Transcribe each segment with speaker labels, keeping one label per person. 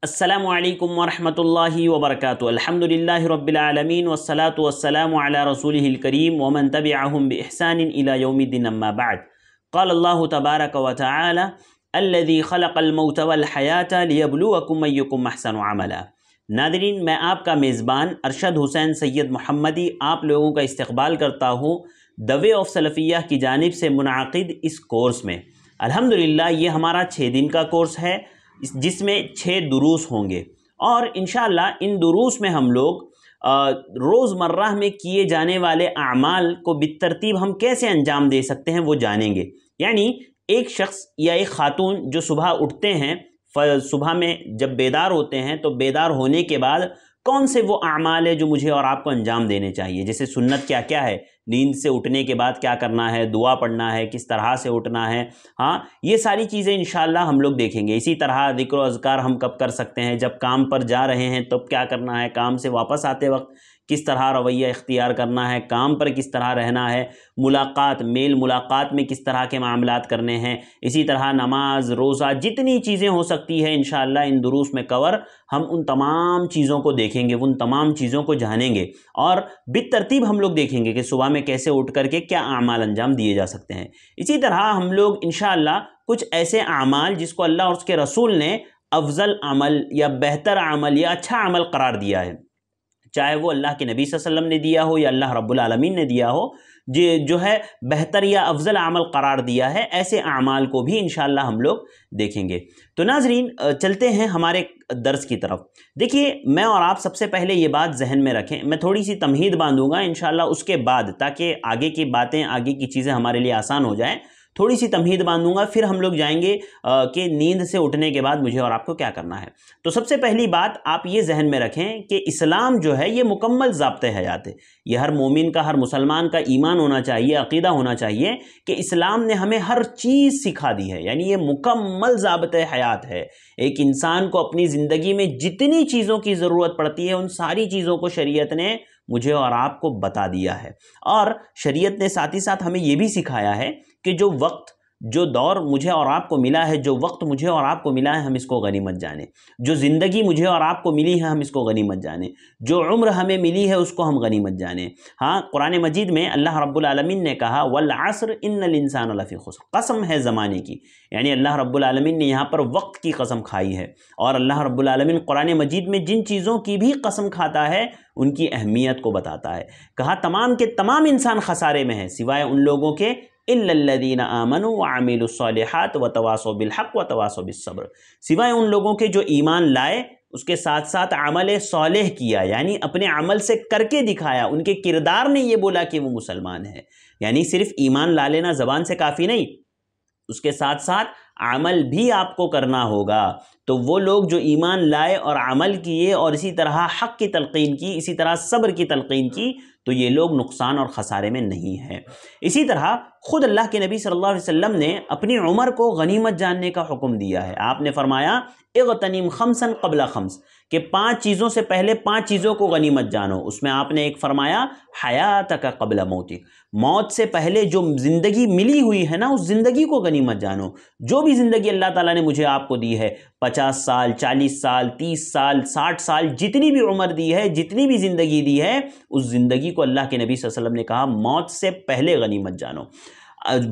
Speaker 1: السلام علیکم ورحمۃ اللہ وبرکاتہ۔ الحمدللہ رب العالمین والصلاة والسلام علی رسولہ الکریم ومن تبعہم بإحسان الی یوم الدین اما بعد۔ قال اللہ تبارک وتعالی الذی خلق الموت والحیاة لیبلوکم ایکم احسن عملا۔ ناظرین، میں آپ کا میزبان ارشد حسین سید محمدی آپ لوگوں کا استقبال کرتا ہوں دی وے آف سلفیہ کی جانب سے منعقد اس کورس میں۔ الحمدللہ یہ ہمارا 6 دن کا کورس ہے جس میں 6 دروس ہوں گے، اور انشاءاللہ ان دروس میں ہم لوگ روزمرہ میں کیے جانے والے اعمال کو بالترتیب ہم کیسے انجام دے سکتے ہیں وہ جانیں گے۔ یعنی ایک شخص یا ایک خاتون جو صبح اٹھتے ہیں، صبح میں جب بیدار ہوتے ہیں تو بیدار ہونے کے بعد کون سے وہ اعمال ہے جو مجھے اور آپ کو انجام دینے چاہیے، جیسے سنت کیا کیا ہے، نیند سے اٹھنے کے بعد کیا کرنا ہے، دعا پڑھنا ہے، کس طرح سے اٹھنا ہے، یہ ساری چیزیں انشاءاللہ ہم لوگ دیکھیں گے۔ اسی طرح ذکر و اذکار ہم کب کر سکتے ہیں، جب کام پر جا رہے ہیں تب کیا کرنا ہے، کام سے واپس آتے وقت کس طرح رویہ اختیار کرنا ہے، کام پر کس طرح رہنا ہے، ملاقات میل ملاقات میں کس طرح کے معاملات کرنے ہیں، اسی طرح نماز روزہ جتنی چیزیں ہو سکتی ہے انشاءاللہ ان دروس میں کور ہم ان تمام چیزوں کو دیکھیں گے، ان تمام چیزوں کو جانیں گے، اور بالترتیب ہم لوگ دیکھیں گے کہ صبح میں کیسے اٹھ کر کے کیا اعمال انجام دیے جا سکتے ہیں۔ اسی طرح ہم لوگ انشاءاللہ کچھ ایسے اعمال جس کو اللہ اور اس کے رسول نے افضل عمل یا بہتر عمل یا اچھا عمل قرار دیا ہے، چاہے وہ اللہ کے نبی صلی اللہ علیہ وسلم نے دیا ہو یا اللہ رب العالمین نے دیا ہو، جو ہے بہتر یا افضل عمل قرار دیا ہے، ایسے اعمال کو بھی انشاءاللہ ہم لوگ دیکھیں گے۔ تو ناظرین چلتے ہیں ہمارے درس کی طرف۔ دیکھیے، میں اور آپ سب سے پہلے یہ بات ذہن میں رکھیں، میں تھوڑی سی تمہید باندھوں گا انشاءاللہ اس کے بعد، تاکہ آگے کی باتیں آگے کی چیزیں ہمارے لیے آسان ہو جائیں۔ تھوڑی سی تمہید باندھوں گا، پھر ہم لوگ جائیں گے کہ نیند سے اٹھنے کے بعد مجھے اور آپ کو کیا کرنا ہے۔ تو سب سے پہلی بات آپ یہ ذہن میں رکھیں کہ اسلام جو ہے یہ مکمل ضابطۂ حیات ہے۔ یہ ہر مومن کا، ہر مسلمان کا ایمان ہونا چاہیے، عقیدہ ہونا چاہیے کہ اسلام نے ہمیں ہر چیز سکھا دی ہے، یعنی یہ مکمل ضابطۂ حیات ہے۔ ایک انسان کو اپنی زندگی میں جتنی چیزوں کی ضرورت پڑتی ہے ان ساری چیزوں کو شریعت نے مجھے اور آپ کو بتا دیا ہے، اور شریعت نے ساتھ ہی ساتھ ہمیں یہ بھی سکھایا ہے کہ جو وقت، جو دور مجھے اور آپ کو ملا ہے، جو وقت مجھے اور آپ کو ملا ہے، ہم اس کو غنیمت جانیں۔ جو زندگی مجھے اور آپ کو ملی ہے ہم اس کو غنیمت جانیں، جو عمر ہمیں ملی ہے اس کو ہم غنیمت جانیں۔ قرآن مجید میں اللہ رب العالمین نے کہا والعصر ان الانسان لفی خسر، قسم ہے زمانے کی، یعنی اللہ رب العالمین نے یہاں پر وقت کی قسم کھائی ہے، اور اللہ رب العالمین قرآن مجید میں جن چیزوں کی بھی قسم کھاتا ہے ان کی اہمیت کو بتاتا ہے۔ کہا تمام کے تمام انسان خسارے میں ہیں سوائے ان لوگوں کے الا الذین آمنوا وعملوا الصالحات وتواصوا بالحق وتواصوا بالصبر، سوائے ان لوگوں کے جو ایمان لائے، اس کے ساتھ ساتھ عمل صالح کیا، یعنی اپنے عمل سے کر کے دکھایا، ان کے کردار نے یہ بولا کہ وہ مسلمان ہے۔ یعنی صرف ایمان لا لینا زبان سے کافی نہیں، اس کے ساتھ ساتھ عمل بھی آپ کو کرنا ہوگا۔ تو وہ لوگ جو ایمان لائے اور عمل کیے اور اسی طرح حق کی تلقین کی، اسی طرح صبر کی تلقین کی، تو یہ لوگ نقصان اور خسارے میں نہیں ہیں۔ اسی طرح خود اللہ کے نبی صلی اللہ علیہ وسلم نے اپنی عمر کو غنیمت جاننے کا حکم دیا ہے۔ آپ نے فرمایا اغتنم خمسا قبل خمس، کہ 5 چیزوں سے پہلے 5 چیزوں کو غنیمت جانو۔ اس میں آپ نے ایک فرمایا حیاتک قبل موتک، موت سے پہلے جو زندگی ملی ہوئی ہے نا اس زندگی کو غنیمت جانو۔ جو بھی زندگی اللہ تعالیٰ نے مجھے آپ کو دی ہے، 50 سال 40 سال 30 سال 60 سال، جتنی بھی عمر دی ہے، جتنی بھی زندگی دی ہے، اس زندگی کو اللہ کے نبی صلی اللہ علیہ وسلم نے کہا موت سے پہلے غنیمت جانو۔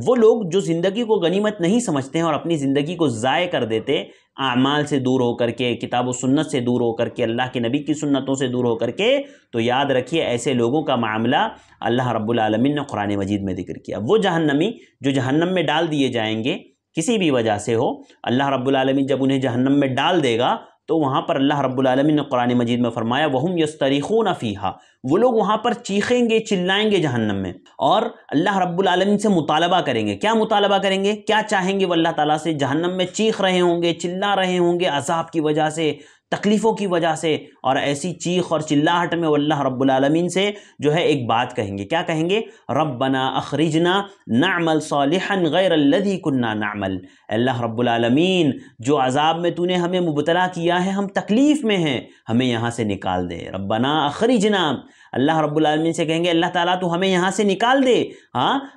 Speaker 1: وہ لوگ جو زندگی کو غنیمت نہیں سمجھتے ہیں اور اپنی زندگی کو ضائع کر دیتے، اعمال سے دور ہو کر کے، کتاب و سنت سے دور ہو کر کے، اللہ کے نبی کی سنتوں سے دور ہو کر کے، تو یاد رکھیے ایسے لوگوں کا معاملہ اللہ رب العالمین نے قرآن مجید میں ذکر کیا۔ وہ جہنمی جو جہنم میں ڈال دیے جائیں گے کسی بھی وجہ سے ہو، اللہ رب العالمین جب انہیں جہنم میں ڈال دے گا تو وہاں پر اللہ رب العالمین نے قرآن مجید میں فرمایا وَهُمْ يَسْتَرِخُونَ فِيهَا، وہ لوگ وہاں پر چیخیں گے، چلائیں گے جہنم میں، اور اللہ رب العالمین سے مطالبہ کریں گے۔ کیا مطالبہ کریں گے، کیا چاہیں گے وہ اللہ تعالیٰ سے؟ جہنم میں چیخ رہے ہوں گے، چلا رہے ہوں گے عذاب کی وجہ سے، تکلیفوں کی وجہ سے، اور ایسی چیخ اور چلاہٹ میں وہ اللہ رب العالمین سے جو ہے ایک بات کہیں گے۔ کیا کہیں گے؟ ربنا اخرجنا نعمل صالحا غیر الذی کنا نعمل، اللہ رب العالمین جو عذاب میں تو نے ہمیں مبتلا کیا ہے، ہم تکلیف میں ہیں، ہمیں یہاں سے نکال دے۔ ربنا اخرجنا، اللہ رب العالمین سے کہیں گے اللہ تعالیٰ تو ہمیں یہاں سے نکال دے،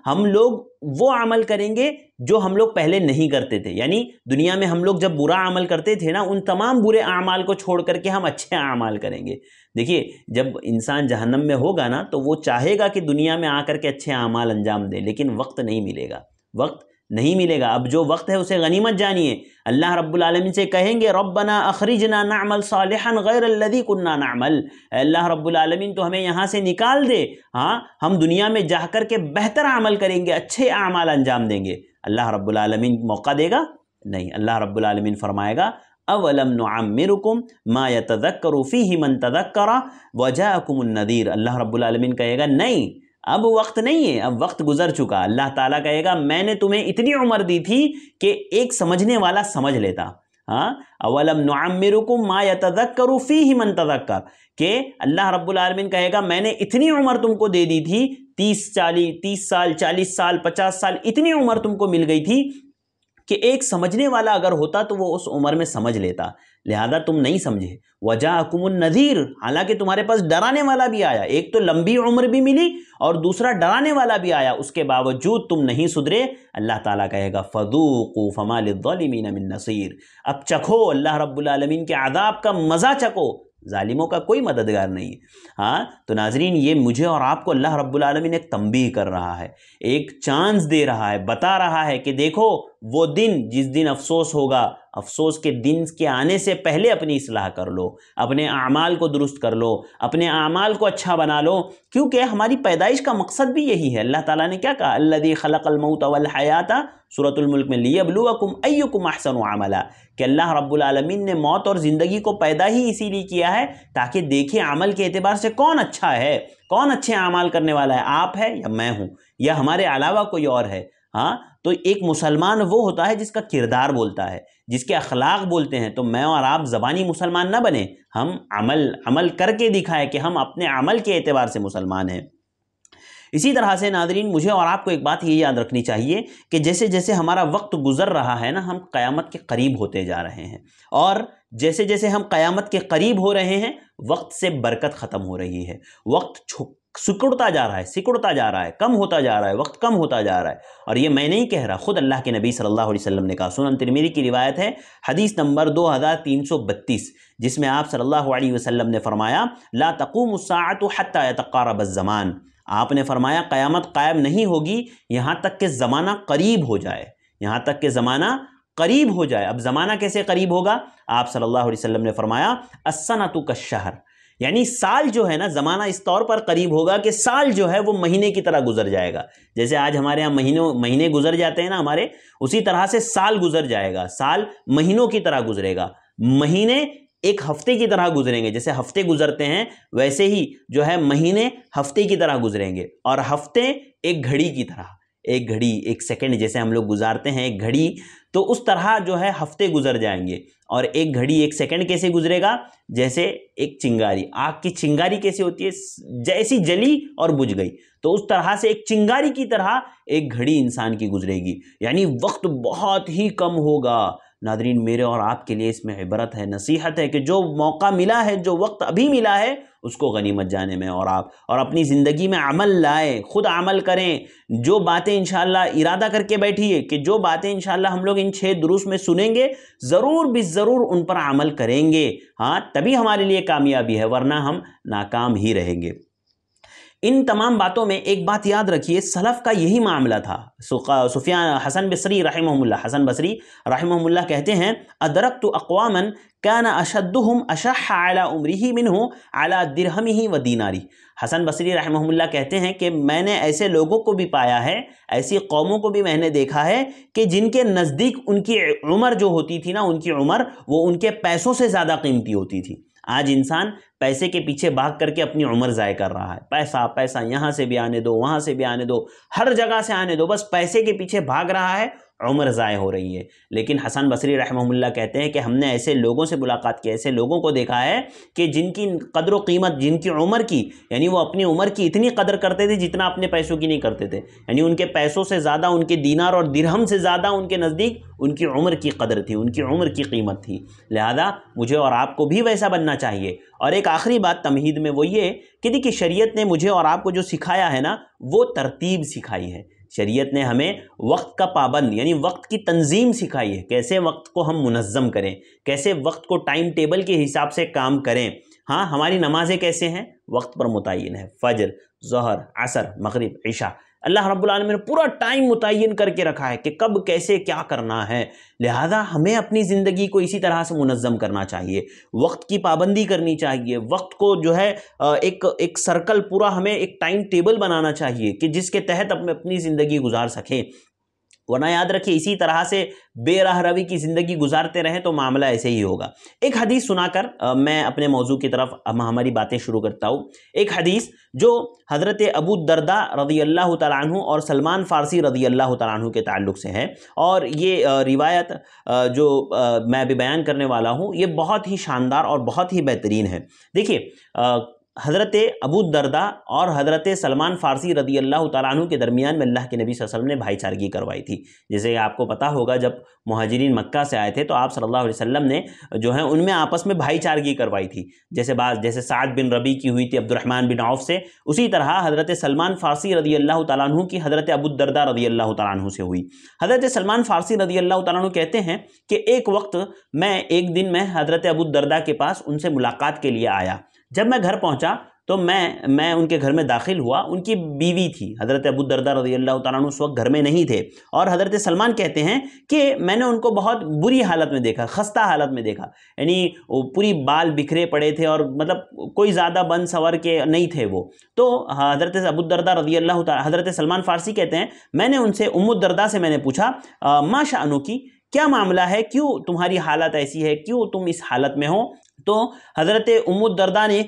Speaker 1: ہم لوگ وہ عمل کریں گے جو ہم لوگ پہلے نہیں کرتے تھے. یعنی دنیا میں ہم لوگ جب برا عمل کرتے تھے نا، ان تمام برے اعمال کو چھوڑ کر کے ہم اچھے اعمال کریں گے. دیکھیے جب انسان جہنم میں ہوگا نا تو وہ چاہے گا کہ دنیا میں آ کر کے اچھے اعمال انجام دے، لیکن وقت نہیں ملے گا، وقت نہیں ملے گا. اب جو وقت ہے اسے غنیمت جانیے. اللہ رب العالمین سے کہیں گے ربنا اخرجنا نعمل صالحا غیر الذی کننا نعمل، اے اللہ رب العالمین تو ہمیں یہاں سے نکال دے، ہاں ہم دنیا میں جا کر کے بہتر عمل کریں گے، اچھے اعمال انجام دیں گے. اللہ رب العالمین موقع دے گا؟ نہیں. اللہ رب العالمین فرمائے گا اولم نعمرکم ما یتذکر فیہ من تذکر وجاءکم النذیر. اللہ رب العالمین کہے گا نہیں، اب وقت نہیں ہے، اب وقت گزر چکا. اللہ تعالیٰ کہے گا میں نے تمہیں اتنی عمر دی تھی کہ ایک سمجھنے والا سمجھ لیتا. ہاں اولم نعمرکم ما یتذکر فیہ من تذکر، کہ اللہ رب العالمین کہے گا میں نے اتنی عمر تم کو دے دی تھی، 30 سال 40 سال 50 سال اتنی عمر تم کو مل گئی تھی کہ ایک سمجھنے والا اگر ہوتا تو وہ اس عمر میں سمجھ لیتا، لہذا تم نہیں سمجھے. وجاءکم النذیر، حالانکہ تمہارے پاس ڈرانے والا بھی آیا. ایک تو لمبی عمر بھی ملی اور دوسرا ڈرانے والا بھی آیا، اس کے باوجود تم نہیں سدھرے. اللہ تعالیٰ کہے گا فذوقوا فما للظالمین من نصیر، اب چکھو اللہ رب العالمین کے عذاب کا مزہ چکھو، ظالموں کا کوئی مددگار نہیں. ہاں تو ناظرین یہ مجھے اور آپ کو اللہ رب العالمین ایک تنبیہ کر رہا ہے، ایک چانس دے رہا ہے، بتا رہا ہے کہ دیکھو وہ دن جس دن افسوس ہوگا، افسوس کے دن کے آنے سے پہلے اپنی اصلاح کر لو، اپنے اعمال کو درست کر لو، اپنے اعمال کو اچھا بنا لو، کیونکہ ہماری پیدائش کا مقصد بھی یہی ہے. اللہ تعالیٰ نے کیا کہا الذی خلق الموت والحیات سورۃ الملک میں لیبلوکم ایکم احسن عملا، کہ اللہ رب العالمین نے موت اور زندگی کو پیدا ہی اسی لیے کیا ہے تاکہ دیکھیں عمل کے اعتبار سے کون اچھا ہے، کون اچھے اعمال کرنے والا ہے، آپ ہے یا میں ہوں یا ہمارے علاوہ کوئی اور ہے. ہاں تو ایک مسلمان وہ ہوتا ہے جس کا کردار بولتا ہے، جس کے اخلاق بولتے ہیں. تو میں اور آپ زبانی مسلمان نہ بنیں، ہم عمل کر کے دکھائیں کہ ہم اپنے عمل کے اعتبار سے مسلمان ہیں. اسی طرح سے ناظرین مجھے اور آپ کو ایک بات یہ یاد رکھنی چاہیے کہ جیسے جیسے ہمارا وقت گزر رہا ہے نا، ہم قیامت کے قریب ہوتے جا رہے ہیں، اور جیسے جیسے ہم قیامت کے قریب ہو رہے ہیں وقت سے برکت ختم ہو رہی ہے، وقت سکڑتا جا رہا ہے، کم ہوتا جا رہا ہے، وقت کم ہوتا جا رہا ہے. اور یہ میں نہیں کہہ رہا، خود اللہ کے نبی صلی اللہ علیہ وسلم نے کہا. سنن ترمذی کی روایت ہے، حدیث نمبر 2332، جس میں آپ صلی اللہ علیہ وسلم نے فرمایا لا تقوم الساعة حتى يتقارب الزمان. آپ نے فرمایا قیامت قائم نہیں ہوگی یہاں تک کہ زمانہ قریب ہو جائے، یہاں تک کہ زمانہ قریب ہو جائے. اب زمانہ کیسے قریب ہوگا؟ آپ صلی اللہ علیہ وسلم نے فرمایا السنۃ کالشہر، یعنی سال جو ہے نا، زمانہ اس طور پر قریب ہوگا کہ سال جو ہے وہ مہینے کی طرح گزر جائے گا. جیسے آج ہمارے ہاں مہینے گزر جاتے ہیں نا ہمارے، اسی طرح سے سال گزر جائے گا، سال مہینوں کی طرح گزرے گا، مہینے ایک ہفتے کی طرح گزریں گے. جیسے ہفتے گزرتے ہیں ویسے ہی جو ہے مہینے ہفتے کی طرح گزریں گے، اور ہفتے ایک گھڑی کی طرح، ایک گھڑی ایک سیکنڈ جیسے ہم لوگ گزارتے ہیں ایک گھڑی، تو اس طرح جو ہے ہفتے گزر جائیں گے. اور ایک گھڑی ایک سیکنڈ کیسے گزرے گا؟ جیسے ایک چنگاری، آگ کی چنگاری کیسے ہوتی ہے؟ جیسی جلی اور بجھ گئی، تو اس طرح سے ایک چنگاری کی طرح ایک گھڑی انسان کی گزرے گی، یعنی وقت بہت ہی کم ہوگا. ناظرین میرے اور آپ کے لیے اس میں عبرت ہے، نصیحت ہے کہ جو موقع ملا ہے، جو وقت ابھی ملا ہے، اس کو غنیمت جانے میں اور آپ اور اپنی زندگی میں عمل لائیں، خود عمل کریں. جو باتیں انشاءاللہ ارادہ کر کے بیٹھیے کہ جو باتیں انشاءاللہ ہم لوگ ان 6 دروس میں سنیں گے ضرور ضرور ان پر عمل کریں گے، ہاں تبھی ہمارے لیے کامیابی ہے، ورنہ ہم ناکام ہی رہیں گے. ان تمام باتوں میں ایک بات یاد رکھیے، سلف کا یہی معاملہ تھا. حسن بصری رحمہ اللہ کہتے ہیں ادرکت اقواما کان اشدهم اشح علی عمره منه علی درہمہ و دیناری. حسن بصری رحمہ اللہ کہتے ہیں کہ میں نے ایسے لوگوں کو بھی پایا ہے، ایسی قوموں کو بھی میں نے دیکھا ہے کہ جن کے نزدیک ان کی عمر جو ہوتی تھی نا، ان کی عمر وہ ان کے پیسوں سے زیادہ قیمتی ہوتی تھی. آج انسان پیسے کے پیچھے بھاگ کر کے اپنی عمر ضائع کر رہا ہے. پیسہ یہاں سے بھی آنے دو، وہاں سے بھی آنے دو، ہر جگہ سے آنے دو، بس پیسے کے پیچھے بھاگ رہا ہے، عمر ضائع ہو رہی ہے. لیکن حسن بصری رحمہ اللہ کہتے ہیں کہ ہم نے ایسے لوگوں سے ملاقات کی، ایسے لوگوں کو دیکھا ہے کہ جن کی قدر و قیمت، جن کی عمر کی، یعنی وہ اپنی عمر کی اتنی قدر کرتے تھے جتنا اپنے پیسوں کی نہیں کرتے تھے. یعنی ان کے پیسوں سے زیادہ، ان کے دینار اور درہم سے زیادہ ان کے نزدیک ان کی عمر کی قدر تھی، ان کی عمر کی قیمت تھی. لہذا مجھے اور آپ کو بھی ویسا بننا چاہیے. اور ایک آخری بات تمہید میں وہ یہ کہ دیکھیے شریعت نے مجھے اور آپ کو جو سکھایا ہے نا، وہ ترتیب سکھائی ہے. شریعت نے ہمیں وقت کا پابند یعنی وقت کی تنظیم سکھائی ہے، کیسے وقت کو ہم منظم کریں، کیسے وقت کو ٹائم ٹیبل کے حساب سے کام کریں۔ ہاں، ہماری نمازیں کیسے ہیں؟ وقت پر متعین ہے، فجر، ظہر، عصر، مغرب، عشاء۔ اللہ رب العالمین نے پورا ٹائم متعین کر کے رکھا ہے کہ کب کیسے کیا کرنا ہے، لہذا ہمیں اپنی زندگی کو اسی طرح سے منظم کرنا چاہیے، وقت کی پابندی کرنی چاہیے، وقت کو جو ہے ایک سرکل پورا ہمیں ایک ٹائم ٹیبل بنانا چاہیے کہ جس کے تحت ہم اپنی زندگی گزار سکیں، ورنہ یاد رکھیے اسی طرح سے بے راہ روی کی زندگی گزارتے رہیں تو معاملہ ایسے ہی ہوگا۔ ایک حدیث سنا کر میں اپنے موضوع کی طرف ہماری باتیں شروع کرتا ہوں۔ ایک حدیث جو حضرت ابو الدرداء رضی اللہ تعالیٰ عنہ اور سلمان فارسی رضی اللہ تعالیٰ عنہ کے تعلق سے ہے، اور یہ روایت جو میں ابھی بیان کرنے والا ہوں یہ بہت ہی شاندار اور بہت ہی بہترین ہے۔ دیکھیے، حضرت ابو الدرداء اور حضرت سلمان فارسی رضی اللہ تعالیٰ عنہ کے درمیان میں اللہ کے نبی صلی اللہ علیہ وسلم نے بھائی چارگی کروائی تھی۔ جیسے کہ آپ کو پتہ ہوگا جب مہاجرین مکہ سے آئے تھے تو آپ صلی اللہ علیہ وسلم نے جو ہے ان میں آپس میں بھائی چارگی کروائی تھی، جیسے سعد بن ربیع کی ہوئی تھی عبد الرحمن بن عوف سے، اسی طرح حضرت سلمان فارسی رضی اللہ تعالیٰ عنہ کی حضرت ابو الدرداء رضی اللہ تعالیٰ عنہ سے ہوئی۔ حضرت سلمان فارسی رضی اللہ تعالیٰ عنہ کہتے ہیں کہ ایک دن میں حضرت ابو الدرداء کے پاس ان سے ملاقات کے لیے آیا۔ جب میں گھر پہنچا تو میں ان کے گھر میں داخل ہوا، ان کی بیوی تھی حضرت ابو الدرداء رضی اللہ تعالیٰ عنہ اس وقت گھر میں نہیں تھے، اور حضرت سلمان کہتے ہیں کہ میں نے ان کو بہت بری حالت میں دیکھا، خستہ حالت میں دیکھا، یعنی پوری بال بکھرے پڑے تھے اور مطلب کوئی زیادہ بن سور کے نہیں تھے وہ۔ تو حضرت ابو الدرداء رضی اللہ تعالیٰ حضرت سلمان فارسی کہتے ہیں میں نے ان سے ام الدرداء سے میں نے پوچھا ما شأنکی، کیا معاملہ ہے، کیوں تمہاری حالت ایسی ہے، کیوں تم اس حالت میں ہو؟ تو حضرت ام الدرداء نے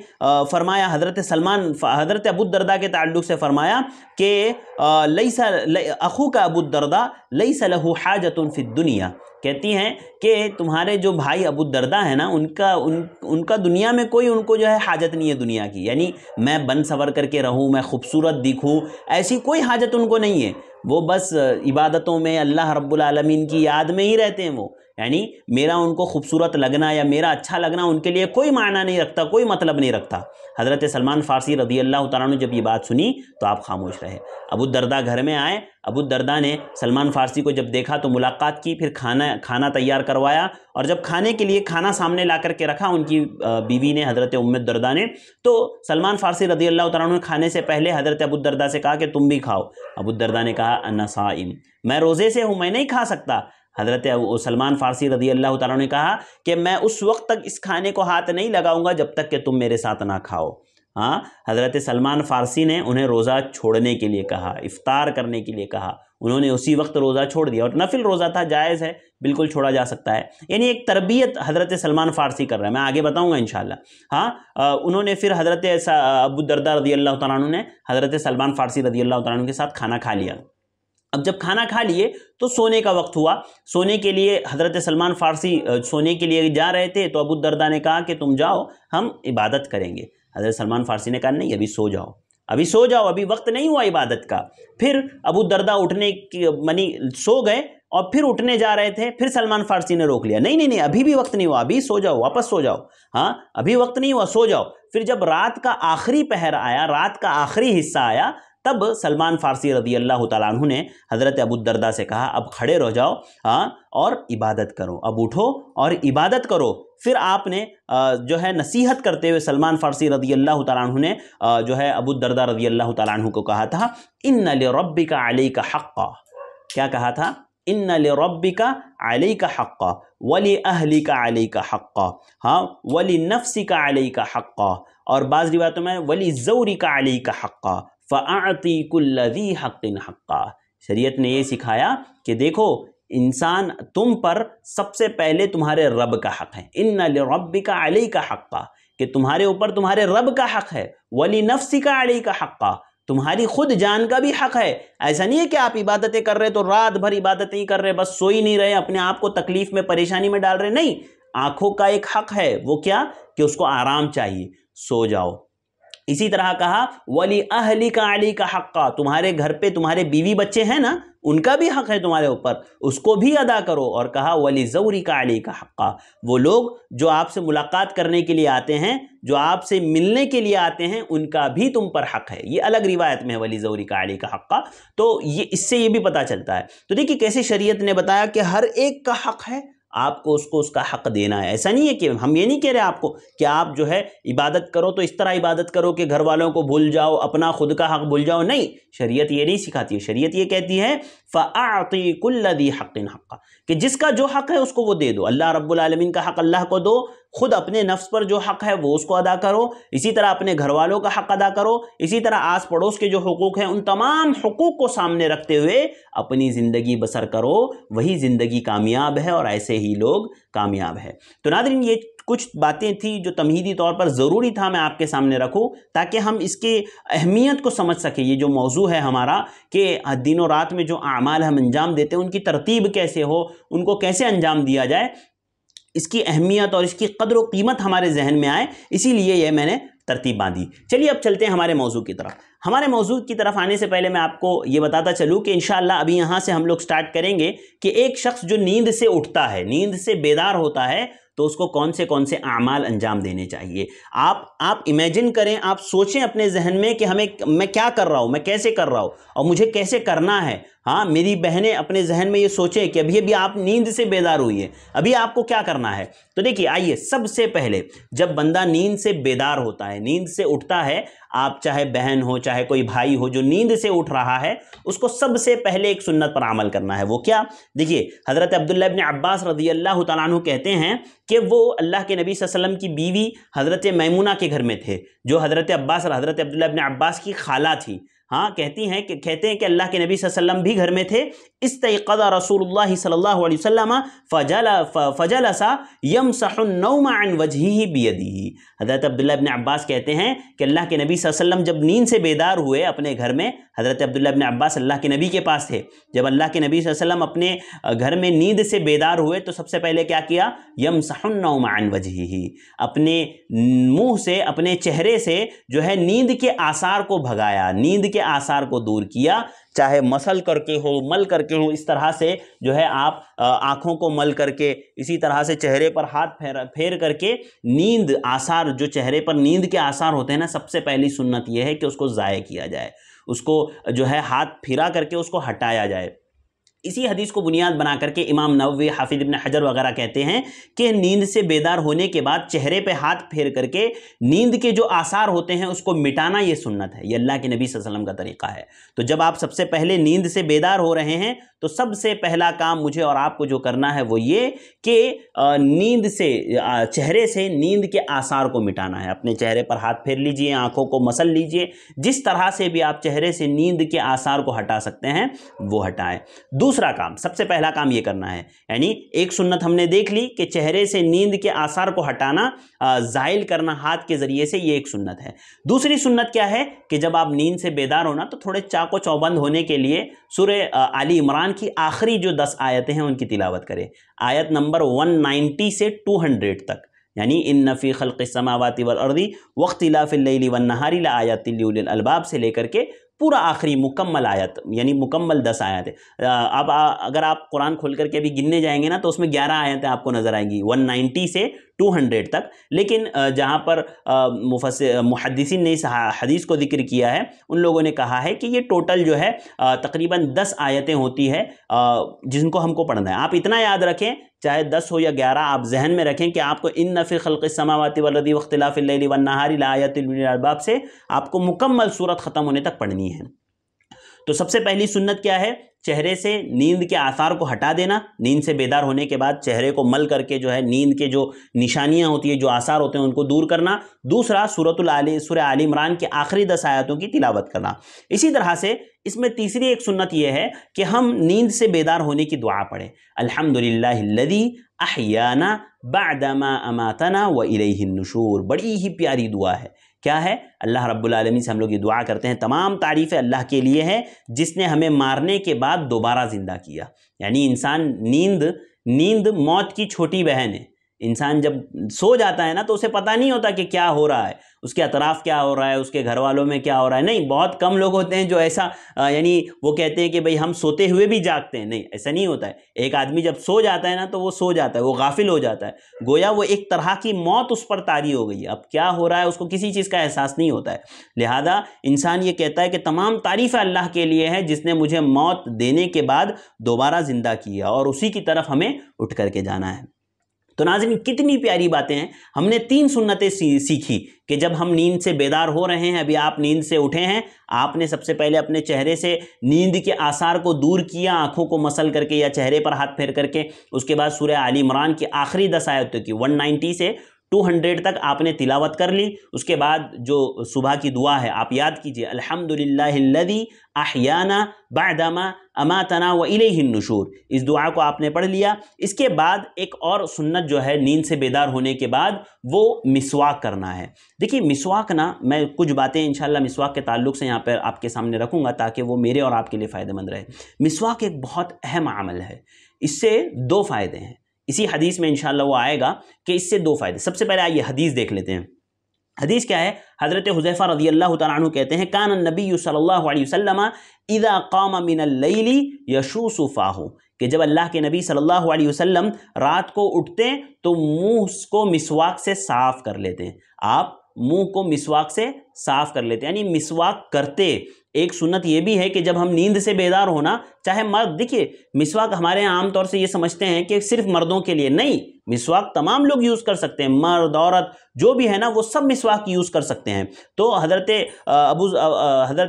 Speaker 1: فرمایا، حضرت ابو الدرداء کے تعلق سے فرمایا کہ اخوک ابو الدرداء لیس لہ حاجۃ فی الدنیا، کہتی ہیں کہ تمہارے جو بھائی ابو الدرداء ہیں نا ان کا دنیا میں کوئی ان کو جو ہے حاجت نہیں ہے دنیا کی، یعنی میں بن سور کر کے رہوں، میں خوبصورت دکھوں، ایسی کوئی حاجت ان کو نہیں ہے، وہ بس عبادتوں میں اللہ رب العالمین کی یاد میں ہی رہتے ہیں وہ، یعنی میرا ان کو خوبصورت لگنا یا میرا اچھا لگنا ان کے لیے کوئی معنی نہیں رکھتا، کوئی مطلب نہیں رکھتا۔ حضرت سلمان فارسی رضی اللہ تعالیٰ عنہ جب یہ بات سنی تو آپ خاموش رہے۔ ابو الدرداء گھر میں آئے، ابو الدرداء نے سلمان فارسی کو جب دیکھا تو ملاقات کی، پھر کھانا تیار کروایا، اور جب کھانے کے لیے کھانا سامنے لا کر کے رکھا ان کی بیوی نے حضرت ام الدرداء نے، تو سلمان فارسی رضی اللہ تعالیٰ عنہ نے کھانے سے پہلے حضرت ابو الدرداء سے کہا کہ تم بھی کھاؤ۔ ابو الدرداء نے کہا انا صائم، میں روزے سے ہوں، میں نہیں کھا سکتا۔ حضرت سلمان فارسی رضی اللہ تعالیٰ نے کہا کہ میں اس وقت تک اس کھانے کو ہاتھ نہیں لگاؤں گا جب تک کہ تم میرے ساتھ نہ کھاؤ۔ ہاں، حضرت سلمان فارسی نے انہیں روزہ چھوڑنے کے لیے کہا، افطار کرنے کے لیے کہا، انہوں نے اسی وقت روزہ چھوڑ دیا، اور نفل روزہ تھا، جائز ہے، بالکل چھوڑا جا سکتا ہے، یعنی ایک تربیت حضرت سلمان فارسی کر رہا ہے، میں آگے بتاؤں گا انشاءاللہ۔ ہاں، انہوں نے پھر حضرت ابو الدرداء رضی اللہ تعالیٰ عنہ نے حضرت سلمان فارسی رضی اللہ تعالیٰ عنہ کے ساتھ کھانا کھا لیا۔ اب جب کھانا کھا لیے تو سونے کا وقت ہوا، سونے کے لیے حضرت سلمان فارسی سونے کے لیے جا رہے تھے، تو ابو الدرداء نے کہا کہ تم جاؤ، ہم عبادت کریں گے۔ حضرت سلمان فارسی نے کہا نہیں، ابھی سو جاؤ، ابھی وقت نہیں ہوا عبادت کا۔ پھر ابو الدرداء اٹھنے کی سو گئے، اور پھر اٹھنے جا رہے تھے، پھر سلمان فارسی نے روک لیا، نہیں، ابھی بھی وقت نہیں ہوا، ابھی سو جاؤ، واپس سو جاؤ، ہاں ابھی وقت نہیں ہوا، سو جاؤ۔ پھر جب رات کا آخری پہر آیا، رات کا آخری حصہ آیا، تب سلمان فارسی رضی اللہ تعالیٰ عنہ نے حضرت ابو الدرداء سے کہا اب کھڑے رہ جاؤ، ہاں، اور عبادت کرو، اب اٹھو اور عبادت کرو۔ پھر آپ نے جو ہے نصیحت کرتے ہوئے سلمان فارسی رضی اللہ تعالیٰ عنہ نے جو ہے ابو الدرداء رضی اللہ تعالیٰ عنہ کو کہا تھا ان لربک علیک حقا، کیا کہا تھا؟ ان لربک علیک حقا ولأہلک علیک حقا، ہاں، ولنفسک علیک حقا، اور بعض روایتوں میں ولزورک علیک حقا فَأَعْطِي كُلَّ ذِي حَقٍ حَقًّا۔ شریعت نے یہ سکھایا کہ دیکھو انسان، تم پر سب سے پہلے تمہارے رب کا حق ہے، اِنَّ لِرَبِّكَ عَلَيْكَ حَقًّا، کہ تمہارے اوپر تمہارے رب کا حق ہے، وَلِنَفْسِكَ عَلَيْكَ حَقًّا، تمہاری خود جان کا بھی حق ہے۔ ایسا نہیں ہے کہ آپ عبادتیں کر رہے تو رات بھر عبادتیں ہی کر رہے، بس سو ہی نہیں رہے، اپنے آپ کو تکلیف میں پریشانی میں ڈال رہے، نہیں، آنکھوں کا ایک حق ہے، وہ کیا کہ اس کو آرام چاہیے، سو جاؤ۔ اسی طرح کہا ولی اہلک علیک حقا، تمہارے گھر پہ تمہارے بیوی بچے ہیں نا، ان کا بھی حق ہے تمہارے اوپر، اس کو بھی ادا کرو۔ اور کہا ولی زورک علیک حقا، وہ لوگ جو آپ سے ملاقات کرنے کے لیے آتے ہیں، جو آپ سے ملنے کے لیے آتے ہیں، ان کا بھی تم پر حق ہے۔ یہ الگ روایت میں ہے ولی زورک علیک حقا، تو یہ اس سے یہ بھی پتہ چلتا ہے۔ تو دیکھیے کیسے شریعت نے بتایا کہ ہر ایک کا حق ہے، آپ کو اس کا حق دینا ہے۔ ایسا نہیں ہے کہ ہم یہ نہیں کہہ رہے آپ کو کہ آپ جو ہے عبادت کرو تو اس طرح عبادت کرو کہ گھر والوں کو بھول جاؤ، اپنا خود کا حق بھول جاؤ، نہیں، شریعت یہ نہیں سکھاتی ہے۔ شریعت یہ کہتی ہے فَأَعْطِ كُلَّ ذِي حَقٍّ حَقَّهُ، کہ جس کا جو حق ہے اس کو وہ دے دو۔ اللہ رب العالمین کا حق اللہ کو دو، خود اپنے نفس پر جو حق ہے وہ اس کو ادا کرو، اسی طرح اپنے گھر والوں کا حق ادا کرو، اسی طرح آس پڑوس کے جو حقوق ہیں ان تمام حقوق کو سامنے رکھتے ہوئے اپنی زندگی بسر کرو، وہی زندگی کامیاب ہے اور ایسے ہی لوگ کامیاب ہے۔ تو ناظرین یہ کچھ باتیں تھیں جو تمہیدی طور پر ضروری تھا میں آپ کے سامنے رکھوں تاکہ ہم اس کی اہمیت کو سمجھ سکیں۔ یہ جو موضوع ہے ہمارا کہ دن و رات میں جو اعمال ہم انجام دیتے ہیں ان کی ترتیب کیسے ہو، ان کو کیسے انجام دیا جائے، اس کی اہمیت اور اس کی قدر و قیمت ہمارے ذہن میں آئے، اسی لیے یہ میں نے ترتیب باندھی۔ چلیے اب چلتے ہیں ہمارے موضوع کی طرف۔ ہمارے موضوع کی طرف آنے سے پہلے میں آپ کو یہ بتاتا چلوں کہ انشاءاللہ ابھی یہاں سے ہم لوگ سٹارٹ کریں گے کہ ایک شخص جو نیند سے اٹھتا ہے، نیند سے بیدار ہوتا ہے، تو اس کو کون سے اعمال انجام دینے چاہیے۔ آپ امیجن کریں، آپ سوچیں اپنے ذہن میں کہ میں کیا کر رہا ہوں، میں کیسے کر رہا ہوں اور مجھے کیسے کرنا ہے۔ ہاں میری بہنیں اپنے ذہن میں یہ سوچیں کہ ابھی آپ نیند سے بیدار ہوئی ہے، ابھی آپ کو کیا کرنا ہے۔ تو دیکھیے آئیے، سب سے پہلے جب بندہ نیند سے بیدار ہوتا ہے، نیند سے اٹھتا ہے، آپ چاہے بہن ہو چاہے کوئی بھائی ہو جو نیند سے اٹھ رہا ہے، اس کو سب سے پہلے ایک سنت پر عمل کرنا ہے۔ وہ کیا؟ دیکھیے حضرت عبداللہ ابن عباس رضی اللہ تعالیٰ عنہ کہتے ہیں کہ وہ اللہ کے نبی صلی اللہ علیہ وسلم کی بیوی حضرت میمونہ کے گھر میں تھے، جو حضرت عباس اور حضرت عبداللہ ابن عباس کی خالہ تھی۔ ہاں کہتے ہیں کہ اللہ کے نبی صلی اللہ علیہ وسلم بھی گھر میں تھے۔ استيقظ رسول اللہ صلی اللہ علیہ وسلم فجلس يمسح النوم عن وجهه بيده۔ حضرت عبداللہ ابن عباس کہتے ہیں کہ اللہ کے نبی صلی اللہ علیہ وسلم جب نیند سے بیدار ہوئے اپنے گھر میں، حضرت عبداللہ ابن عباس اللہ کے نبی کے پاس تھے، جب اللہ کے نبی صلی اللہ علیہ وسلم اپنے گھر میں نیند سے بیدار ہوئے تو سب سے پہلے کیا کیا؟ يمسح النوم عن وجهه، اپنے منہ سے، اپنے چہرے سے جو ہے نیند کے آثار کو بھگایا، نیند کے آثار کو دور کیا، چاہے مسل کر کے ہو، مل کر کے ہو، اس طرح سے جو ہے آپ آنکھوں کو مل کر کے، اسی طرح سے چہرے پر ہاتھ پھیر کر کے نیند آثار، جو چہرے پر نیند کے آثار ہوتے ہیں نا، سب سے پہلی سنت یہ ہے کہ اس کو ضائع کیا جائے، اس کو جو ہے ہاتھ پھرا کر کے اس کو ہٹایا جائے۔ اسی حدیث کو بنیاد بنا کر کے امام نووی، حافظ ابن حجر وغیرہ کہتے ہیں کہ نیند سے بیدار ہونے کے بعد چہرے پہ ہاتھ پھیر کر کے نیند کے جو آثار ہوتے ہیں اس کو مٹانا یہ سنت ہے، یہ اللہ کے نبی صلی اللہ علیہ وسلم کا طریقہ ہے۔ تو جب آپ سب سے پہلے نیند سے بیدار ہو رہے ہیں تو سب سے پہلا کام مجھے اور آپ کو جو کرنا ہے وہ یہ کہ نیند سے، چہرے سے نیند کے آثار کو مٹانا ہے۔ اپنے چہرے پر ہاتھ پھیر لیجئے، آنکھوں کو مسل لیجئے، جس طرح سے بھی آپ چہرے سے نیند کے آثار کو ہٹا سکتے ہیں وہ ہٹائیں۔ دوسرا کام، سب سے پہلا کام یہ کرنا ہے، یعنی ایک سنت ہم نے دیکھ لی کہ چہرے سے نیند کے آثار کو ہٹانا، زائل کرنا ہاتھ کے ذریعے سے، یہ ایک سنت ہے۔ دوسری سنت کیا ہے کہ جب آپ نیند سے بیدار ہونا تو تھوڑے چاق و چوبند ہونے کے لیے سورہ آل عمران کی آخری جو 10 آیتیں ہیں ان کی تلاوت کریں، آیت نمبر 190 سے 200 تک، یعنی ان فی خلق السماوات والارض واختلاف اللیل والنہار لآیات لأولی الالباب سے لے کر کے پورا آخری مکمل آیت، یعنی مکمل 10 آیتیں۔ اب اگر آپ قرآن کھول کر کے بھی گننے جائیں گے نا تو اس میں 11 آیتیں آپ کو نظر آئیں گی، 190 سے 200 تک۔ لیکن جہاں پر محدثین نے اس حدیث کو ذکر کیا ہے ان لوگوں نے کہا ہے کہ یہ ٹوٹل جو ہے تقریباً 10 آیتیں ہوتی ہے جن کو ہم کو پڑھنا ہے۔ آپ اتنا یاد رکھیں، چاہے 10 ہو یا 11، آپ ذہن میں رکھیں کہ آپ کو ان فی خلق السماوات والارض واختلاف اللیل والنہار لآیات لأولی الالباب سے آپ کو مکمل سورت ختم ہونے تک پڑھنی ہے۔ تو سب سے پہلی سنت کیا ہے؟ چہرے سے نیند کے آثار کو ہٹا دینا، نیند سے بیدار ہونے کے بعد چہرے کو مل کر کے جو ہے نیند کے جو نشانیاں ہوتی ہیں، جو آثار ہوتے ہیں ان کو دور کرنا۔ دوسرا سورہ آل عمران کے آخری 10 آیاتوں کی تلاوت کرنا۔ اسی طرح سے اس میں تیسری ایک سنت یہ ہے کہ ہم نیند سے بیدار ہونے کی دعا پڑھیں، الحمدللہ الذی احیانا بعدما اماتنا والیہ النشور۔ بڑی ہی پیاری دعا ہے۔ کیا ہے؟ اللہ رب العالمین سے ہم لوگ یہ دعا کرتے ہیں، تمام تعریفیں اللہ کے لیے ہے جس نے ہمیں مارنے کے بعد دوبارہ زندہ کیا۔ یعنی انسان نیند موت کی چھوٹی بہن ہے، انسان جب سو جاتا ہے نا تو اسے پتہ نہیں ہوتا کہ کیا ہو رہا ہے، اس کے اطراف کیا ہو رہا ہے، اس کے گھر والوں میں کیا ہو رہا ہے. نہیں، بہت کم لوگ ہوتے ہیں جو ایسا یعنی وہ کہتے ہیں کہ بھئی ہم سوتے ہوئے بھی جاگتے ہیں. نہیں، ایسا نہیں ہوتا ہے. ایک آدمی جب سو جاتا ہے نا تو وہ سو جاتا ہے، وہ غافل ہو جاتا ہے، گویا وہ ایک طرح کی موت اس پر طاری ہو گئی ہے. اب کیا ہو رہا ہے اس کو کسی چیز کا احساس نہیں ہوتا ہے. لہذا انسان یہ کہتا ہے کہ تمام تعریف اللہ کے لیے ہے جس نے مجھے موت دینے کے بعد دوبارہ زندہ کیا، اور اسی کی طرف ہمیں اٹھ کر کے جانا ہے. تو ناظرین، کتنی پیاری باتیں ہیں. ہم نے 3 سنتیں سیکھی کہ جب ہم نیند سے بیدار ہو رہے ہیں، ابھی آپ نیند سے اٹھے ہیں، آپ نے سب سے پہلے اپنے چہرے سے نیند کے آثار کو دور کیا، آنکھوں کو مسل کر کے یا چہرے پر ہاتھ پھیر کر کے. اس کے بعد سورہ آل عمران کی آخری 10 آیتوں کی 190 سے 200 تک آپ نے تلاوت کر لی. اس کے بعد جو صبح کی دعا ہے آپ یاد کیجئے، الحمدللہ الذی احیانا بعدما اماتنا والیہ النشور. اس دعا کو آپ نے پڑھ لیا. اس کے بعد ایک اور سنت جو ہے نیند سے بیدار ہونے کے بعد، وہ مسواک کرنا ہے. دیکھیے مسواک نا، میں کچھ باتیں انشاءاللہ مسواک کے تعلق سے یہاں پر آپ کے سامنے رکھوں گا تاکہ وہ میرے اور آپ کے لیے فائدہ مند رہے. مسواک ایک بہت اہم عمل ہے. اس سے 2 فائدے ہیں. اسی حدیث میں انشاءاللہ وہ آئے گا کہ اس سے 2 فائدے. سب سے پہلے آئیے حدیث دیکھ لیتے ہیں. حدیث کیا ہے؟ حضرت حذیفہ رضی اللہ تعالیٰ عنہ کہتے ہیں، کان النبی صلی اللہ علیہ وسلم اذا قام من اللیل یشوس فاہ، کہ جب اللہ کے نبی صلی اللہ علیہ وسلم رات کو اٹھتے تو منہ کو مسواک سے صاف کر لیتے ہیں. آپ منہ کو مسواک سے صاف کر لیتے ہیں، یعنی مسواک کرتے. ایک سنت یہ بھی ہے کہ جب ہم نیند سے بیدار ہونا، چاہے مرد، دیکھیے مسواک ہمارے عام طور سے یہ سمجھتے ہیں کہ صرف مردوں کے لیے، نہیں، مسواک تمام لوگ یوز کر سکتے ہیں، مرد عورت جو بھی ہے نا وہ سب مسواک یوز کر سکتے ہیں. تو حضرت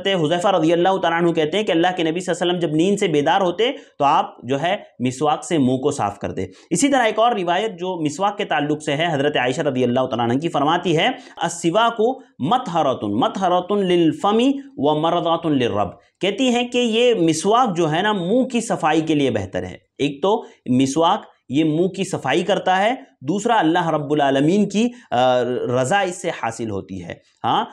Speaker 1: حذیفہ رضی اللہ تعالیٰ عنہ کہتے ہیں کہ اللہ کے نبی صلی اللہ علیہ وسلم جب نیند سے بیدار ہوتے تو آپ جو ہے مسواک سے منہ کو صاف کرتے. اسی طرح ایک اور روایت جو مسواک کے تعلق سے ہے، حضرت عائشہ رضی اللہ تعالیٰ عنہ کی فرماتی ہے، السواک مطہرۃ للفم ومرضات للرب، کہتی ہیں کہ یہ مسواک جو ہے نا منہ کی صفائی کے لیے بہتر ہے. ایک تو مسواک یہ منہ کی صفائی کرتا ہے، دوسرا اللہ رب العالمین کی رضا اس سے حاصل ہوتی ہے. ہاں،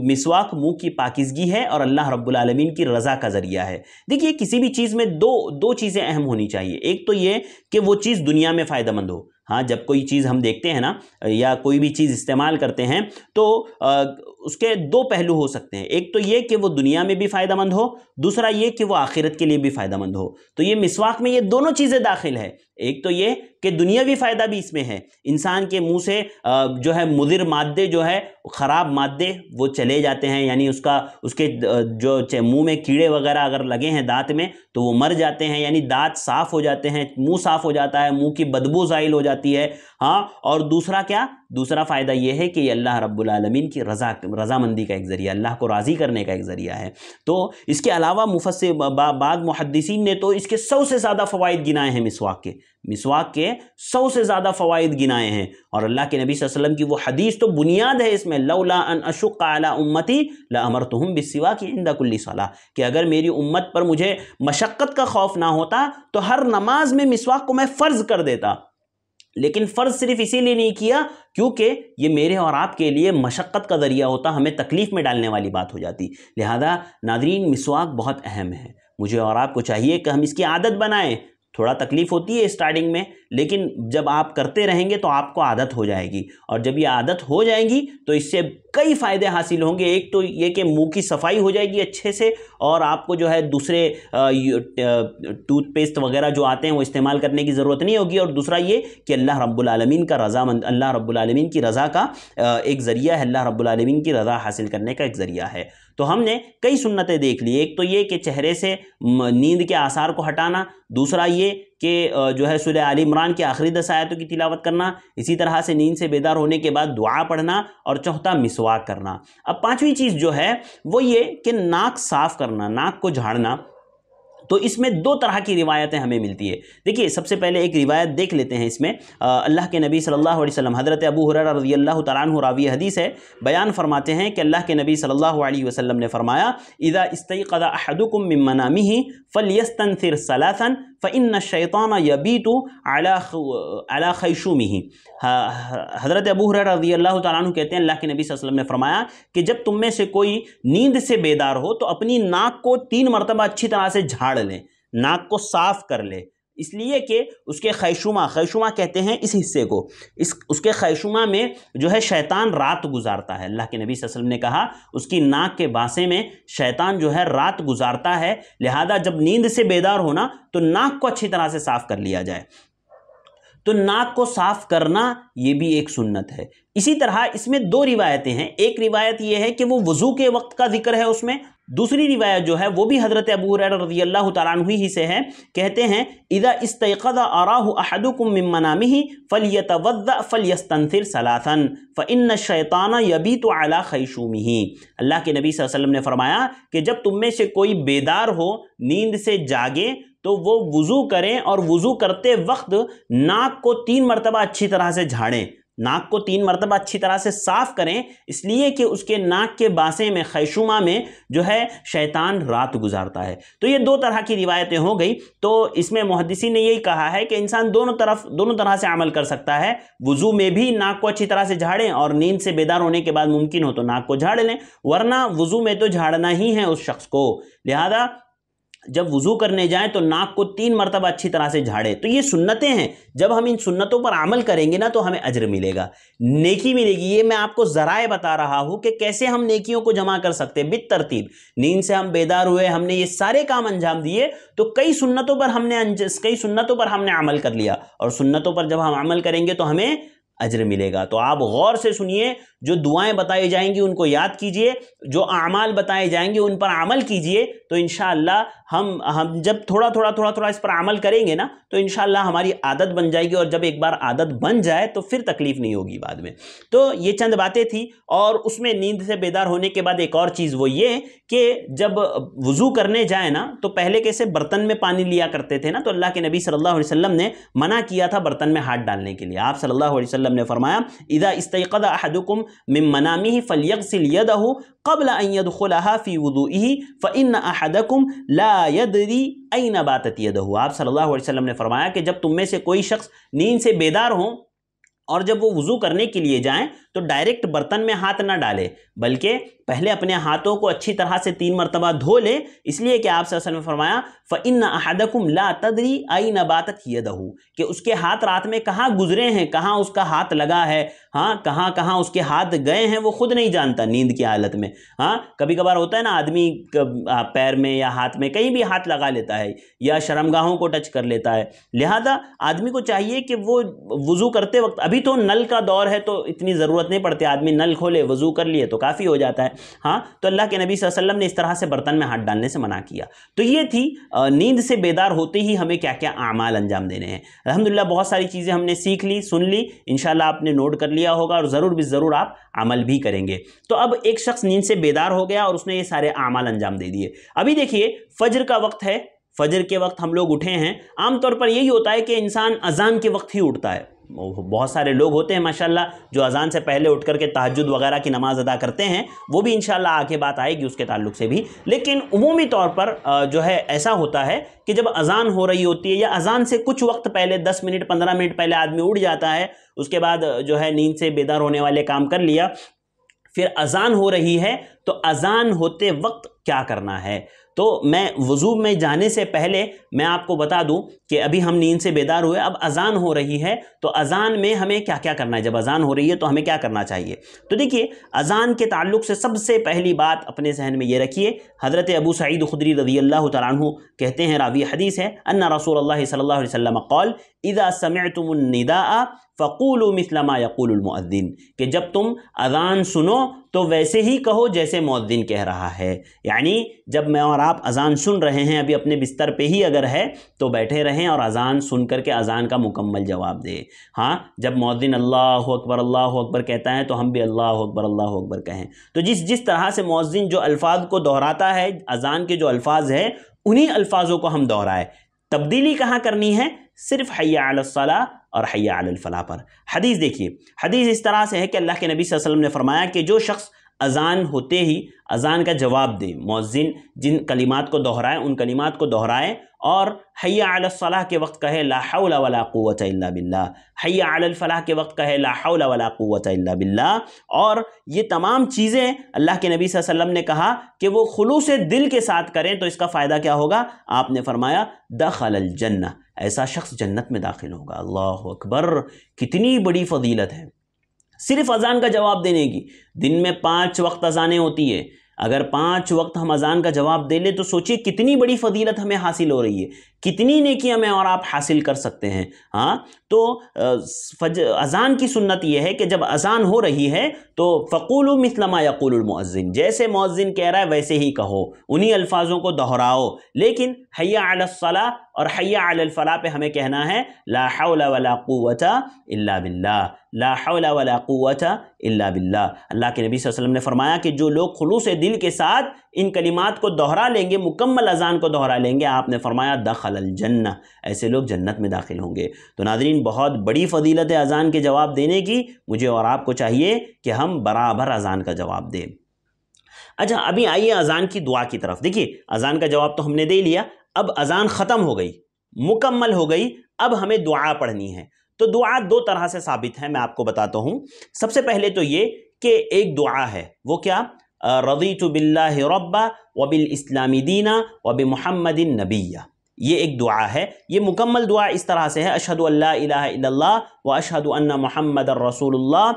Speaker 1: مسواک منہ کی پاکیزگی ہے اور اللہ رب العالمین کی رضا کا ذریعہ ہے. دیکھیے کسی بھی چیز میں دو چیزیں اہم ہونی چاہیے. ایک تو یہ کہ وہ چیز دنیا میں فائدہ مند ہو. ہاں، جب کوئی چیز ہم دیکھتے ہیں نا یا کوئی بھی چیز استعمال کرتے ہیں تو اس کے 2 پہلو ہو سکتے ہیں. ایک تو یہ کہ وہ دنیا میں بھی فائدہ مند ہو، دوسرا یہ کہ وہ آخرت کے لیے بھی فائدہ مند ہو. تو یہ مسواک میں یہ دونوں چیزیں داخل ہے. ایک تو یہ کہ دنیاوی فائدہ بھی اس میں ہے، انسان کے منہ سے جو ہے مضر مادے، جو ہے خراب مادے، وہ چلے جاتے ہیں. یعنی اس کے جو منہ میں کیڑے وغیرہ اگر لگے ہیں دانت میں تو وہ مر جاتے ہیں، یعنی دانت صاف ہو جاتے ہیں، منہ صاف ہو جاتا ہے، منہ کی بدبو زائل ہو جاتی ہے. ہاں، اور دوسرا فائدہ یہ ہے کہ یہ اللہ رب العالمین کی رضامندی کا ایک ذریعہ، اللہ کو راضی کرنے کا ایک ذریعہ ہے. تو اس کے علاوہ بعض محدثین نے تو اس کے 100 سے زیادہ فوائد گنائے ہیں. مسواک کے 100 سے زیادہ فوائد گنائے ہیں. اور اللہ کے نبی صلی اللہ علیہ وسلم کی وہ حدیث تو بنیاد ہے اس میں، لولا ان اشق علی امتی لامرتہم بالسواک عند کل صلاۃ، کہ اگر میری امت پر مجھے مشقت کا خوف نہ ہوتا تو ہر نماز میں مسواک کو میں فرض کر دیتا. لیکن فرض صرف اسی لیے نہیں کیا کیونکہ یہ میرے اور آپ کے لیے مشقت کا ذریعہ ہوتا، ہمیں تکلیف میں ڈالنے والی بات ہو جاتی. لہذا ناظرین، مسواک بہت اہم ہے. مجھے اور آپ کو چاہیے کہ ہم اس کی عادت بنائیں. تھوڑا تکلیف ہوتی ہے اسٹارٹنگ میں، لیکن جب آپ کرتے رہیں گے تو آپ کو عادت ہو جائے گی، اور جب یہ عادت ہو جائیں گی تو اس سے کئی فائدے حاصل ہوں گے. ایک تو یہ کہ منہ کی صفائی ہو جائے گی اچھے سے، اور آپ کو جو ہے دوسرے ٹوتھ پیسٹ وغیرہ جو آتے ہیں وہ استعمال کرنے کی ضرورت نہیں ہوگی. اور دوسرا یہ کہ اللہ رب العالمین کی رضا کا ایک ذریعہ ہے، اللہ رب العالمین کی رضا حاصل کرنے کا ایک ذریعہ ہے. تو ہم نے کئی سنتیں دیکھ لی. ایک تو یہ کہ چہرے سے نیند کے آثار کو ہٹانا، دوسرا یہ کہ جو ہے سورہ آل عمران کی آخری 10 آیتوں کی تلاوت کرنا، اسی طرح سے نیند سے بیدار ہونے کے بعد دعا پڑھنا، اور چوتھا مسواک کرنا. اب 5ویں چیز جو ہے وہ یہ کہ ناک صاف کرنا، ناک کو جھاڑنا. تو اس میں 2 طرح کی روایتیں ہمیں ملتی ہے. دیکھیے سب سے پہلے ایک روایت دیکھ لیتے ہیں. اس میں اللہ کے نبی صلی اللہ علیہ وسلم، حضرت ابو ہریرہ رضی اللہ تعالیٰ عنہ راوی حدیث ہے، بیان فرماتے ہیں کہ اللہ کے نبی صلی اللہ علیہ وسلم نے فرمایا، اذا استيقظ احدكم من منامه فليستنثر ثلاثا فإن الشيطان يبيت على خيشومه. حضرت ابو ہریرہ رضی اللہ تعالیٰ عنہ کہتے ہیں اللہ کے نبی صلی اللہ علیہ وسلم نے فرمایا کہ جب تم میں سے کوئی نیند سے بیدار ہو تو اپنی ناک کو 3 مرتبہ اچھی طرح سے جھاڑ لیں، ناک کو صاف کر لے. اس لیے کہ اس کے خیشومہ کہتے ہیں اس حصے کو، اس کے خیشومہ میں جو ہے شیطان رات گزارتا ہے۔ اللہ کے نبی صلی اللہ علیہ وسلم نے کہا اس کی ناک کے باسے میں شیطان جو ہے رات گزارتا ہے، لہذا جب نیند سے بیدار ہونا تو ناک کو اچھی طرح سے صاف کر لیا جائے۔ تو ناک کو صاف کرنا یہ بھی ایک سنت ہے۔ اسی طرح اس میں دو روایتیں ہیں، ایک روایت یہ ہے کہ وہ وضو کے وقت کا ذکر ہے اس میں، دوسری روایت جو ہے وہ بھی حضرت ابو ہریرہ رضی اللہ تعالیٰ عنہ ہی سے ہے، کہتے ہیں اذا استيقظ اراہ احدکم من منامہ فلیتوضأ فلیستنثر ثلاثا فان الشیطان یبیت علی خیشومہ۔ اللہ کے نبی صلی اللہ علیہ وسلم نے فرمایا کہ جب تم میں سے کوئی بیدار ہو، نیند سے جاگے، تو وہ وضو کریں اور وضو کرتے وقت ناک کو 3 مرتبہ اچھی طرح سے جھاڑیں، ناک کو 3 مرتبہ اچھی طرح سے صاف کریں، اس لیے کہ اس کے ناک کے باسے میں خیشومہ میں جو ہے شیطان رات گزارتا ہے۔ تو یہ 2 طرح کی روایتیں ہو گئی۔ تو اس میں محدثین نے یہی کہا ہے کہ انسان دونوں طرح سے عمل کر سکتا ہے، وضو میں بھی ناک کو اچھی طرح سے جھاڑیں اور نیند سے بیدار ہونے کے بعد ممکن ہو تو ناک کو جھاڑ لیں، ورنہ وضو میں تو جھاڑنا ہی ہے اس شخص کو، لہذا جب وضو کرنے جائیں تو ناک کو 3 مرتبہ اچھی طرح سے جھاڑے۔ تو یہ سنتیں ہیں، جب ہم ان سنتوں پر عمل کریں گے نا تو ہمیں اجر ملے گا، نیکی ملے گی۔ یہ میں آپ کو ذرائع بتا رہا ہوں کہ کیسے ہم نیکیوں کو جمع کر سکتے ہیں بالترتیب۔ نیند سے ہم بیدار ہوئے، ہم نے یہ سارے کام انجام دیے تو کئی سنتوں پر ہم نے عمل کر لیا، اور سنتوں پر جب ہم عمل کریں گے تو ہمیں اجر ملے گا۔ تو آپ غور سے سنیے، جو دعائیں بتائی جائیں گی ان کو یاد کیجئے، جو اعمال بتائے جائیں گے ان پر عمل کیجئے، تو انشاءاللہ ہم جب تھوڑا تھوڑا اس پر عمل کریں گے نا تو انشاءاللہ ہماری عادت بن جائے گی، اور جب ایک بار عادت بن جائے تو پھر تکلیف نہیں ہوگی بعد میں۔ تو یہ چند باتیں تھی، اور اس میں نیند سے بیدار ہونے کے بعد ایک اور چیز وہ یہ کہ جب وضو کرنے جائیں نا تو پہلے کیسے برتن میں پانی لیا کرتے تھے نا، تو اللہ کے نبی صلی اللہ علیہ وسلم نے منع کیا تھا برتن میں ہاتھ ڈالنے کے لیے۔ آپ صلی اللہ علیہ وسلم نے فرمایا اذا استيقظ احدكم من منامه فليغسل يده قبل ان يدخلها في وضوئه فان احدكم لا يدري اين باتت يده۔ آپ صلی اللہ علیہ وسلم نے فرمایا کہ جب تم میں سے کوئی شخص نیند سے بیدار ہو اور جب وہ وضو کرنے کے لیے جائیں تو ڈائریکٹ برتن میں ہاتھ نہ ڈالے، بلکہ پہلے اپنے ہاتھوں کو اچھی طرح سے 3 مرتبہ دھو لے، اس لیے کہ آپ صلی اللہ علیہ وسلم نے فرمایا فَإِنَّ أَحَدَكُمْ لَا تَدْرِي أَيْنَ بَاتَتْ يَدَهُ، کہ اس کے ہاتھ رات میں کہاں گزرے ہیں، کہاں اس کا ہاتھ لگا ہے، کہاں اس کے ہاتھ گئے ہیں وہ خود نہیں جانتا نیند کی حالت میں۔ کبھی کبھار ہوتا ہے نا آدمی پیر میں یا ہاتھ میں کہیں بھی ہاتھ لگا لیتا ہے یا شرمگاہوں کو ٹچ کر لیتا ہے، لہذا آدمی کو چاہیے کہ وہ وضو کرتے وقت، ابھی تو نل کا دور ہے تو اتنی ضرورت نہیں پڑتی، آدمی نل کھولے وضو کر لیے تو کافی ہو جاتا ہے، تو اللہ کے نبی صلی اللہ علیہ وسلم نے اس طرح سے برتن میں ہاتھ ڈالنے سے منع کیا۔ تو یہ تھی نیند سے بیدار ہوتے ہی ہمیں کیا کیا اعمال انجام دینے ہیں۔ الحمدللہ بہت ساری چیزیں ہم نے سیکھ لی، سن لی، انشاءاللہ آپ نے نوٹ کر لیا ہوگا اور ضرور بھی ضرور آپ عمل بھی کریں گے۔ تو اب ایک شخص نیند سے بیدار ہو گیا اور اس نے یہ سارے اعمال انجام دے دیے۔ ابھی دیکھیے فجر کا وقت ہے، فجر کے وقت ہم لوگ اٹھے ہیں، عام طور پر یہی ہوتا ہے کہ انسان اذان کے وقت ہی اٹھتا ہے۔ بہت سارے لوگ ہوتے ہیں ماشاءاللہ جو اذان سے پہلے اٹھ کر کے تہجد وغیرہ کی نماز ادا کرتے ہیں، وہ بھی انشاءاللہ آگے بات آئے گی اس کے تعلق سے بھی، لیکن عمومی طور پر جو ہے ایسا ہوتا ہے کہ جب اذان ہو رہی ہوتی ہے یا اذان سے کچھ وقت پہلے 10 منٹ 15 منٹ پہلے آدمی اٹھ جاتا ہے، اس کے بعد جو ہے نیند سے بیدار ہونے والے کام کر لیا، پھر اذان ہو رہی ہے تو اذان ہوتے وقت کیا کرنا ہے۔ تو میں وضو میں جانے سے پہلے میں آپ کو بتا دوں کہ ابھی ہم نیند سے بیدار ہوئے، اب اذان ہو رہی ہے تو اذان میں ہمیں کیا کیا کرنا ہے، جب اذان ہو رہی ہے تو ہمیں کیا کرنا چاہیے۔ تو دیکھیے اذان کے تعلق سے سب سے پہلی بات اپنے ذہن میں یہ رکھیے، حضرت ابو سعید خدری رضی اللہ تعالیٰ عنہ کہتے ہیں، راوی حدیث ہے، ان رسول اللہ صلی اللہ علیہ وسلم قال اذا سمعتم النداء فقولوا مثل ما يقول المؤذن، کہ جب تم اذان سنو تو ویسے ہی کہو جیسے مؤذن کہہ رہا ہے۔ یعنی جب میں اور آپ اذان سن رہے ہیں، ابھی اپنے بستر پہ ہی اگر ہے تو بیٹھے رہیں اور اذان سن کر کے اذان کا مکمل جواب دیں۔ جب مؤذن اللہ اکبر کہتا ہے تو ہم بھی اللہ اکبر کہیں۔ تو جس طرح سے مؤذن جو الفاظ کو دہراتا ہے، اذان کے جو الفاظ ہیں انہی الفاظوں کو ہم دہرائیں۔ تبدیلی کہاں کرنی ہے؟ صرف حی علی الصلاۃ اور حی علی الفلاح پر۔ حدیث دیکھیے، حدیث اس طرح سے ہے کہ اللہ کے نبی صلی اللہ علیہ وسلم نے فرمایا کہ جو شخص اذان ہوتے ہی اذان کا جواب دیں، مؤذن جن کلمات کو دہرائے ان کلمات کو دہرائے، اور حی علی الصلاح کے وقت کہے لا حول ولا قوت الا باللہ، حی علی الفلاح کے وقت کہے لا حول ولا قوت الا باللہ۔ اور یہ تمام چیزیں اللہ کے نبی صلی اللہ علیہ وسلم نے کہا کہ وہ خلوص دل کے ساتھ کریں تو اس کا فائدہ کیا ہوگا؟ آپ نے فرمایا دخل الجنہ، ایسا شخص جنت میں داخل ہوگا۔ اللہ اکبر، کتنی بڑی فضیلت ہے صرف اذان کا جواب دینے کی۔ دن میں 5 وقت اذانیں ہوتی ہے، اگر 5 وقت ہم اذان کا جواب دے لیں تو سوچئے کتنی بڑی فضیلت ہمیں حاصل ہو رہی ہے، کتنی نیکیاں میں اور آپ حاصل کر سکتے ہیں۔ ہاں تو اذان کی سنت یہ ہے کہ جب اذان ہو رہی ہے تو فقولوا مثل ما یقول المؤذن، جیسے مؤذن کہہ رہا ہے ویسے ہی کہو، انہی الفاظوں کو دہراؤ، لیکن حی علی الصلاح اور حی علی الفلاح پہ ہمیں کہنا ہے لا حول ولا قوت الا باللہ، لا حول ولا قوت الا باللہ۔ اللہ کے نبی صلی اللہ علیہ وسلم نے فرمایا کہ جو لوگ خلوص دل کے ساتھ ان کلمات کو دہرا لیں گے، مکمل اذان کو دہرا لیں گے، آپ نے فرمایا دخل الجنہ، ایسے لوگ جنت میں داخل ہوں گے۔ تو ناظرین، بہت بڑی فضیلت ہے اذان کے جواب دینے کی، مجھے اور آپ کو چاہیے کہ ہم برابر اذان کا جواب دیں۔ اچھا، ابھی آئیے اذان کی دعا کی طرف۔ دیکھیے، اذان کا جواب تو ہم نے دے لیا، اب اذان ختم ہو گئی، مکمل ہو گئی، اب ہمیں دعا پڑھنی ہے۔ تو دعا 2 طرح سے ثابت ہے، میں آپ کو بتاتا ہوں۔ سب سے پہلے تو یہ کہ ایک دعا ہے، وہ کیا؟ رضیت باللہ ربا وبالاسلام دینا وبمحمد نبیہ، یہ ایک دعا ہے۔ یہ مکمل دعا اس طرح سے ہے، اشہد ان لا الہ الا اللہ واشہد ان محمد رسول اللہ،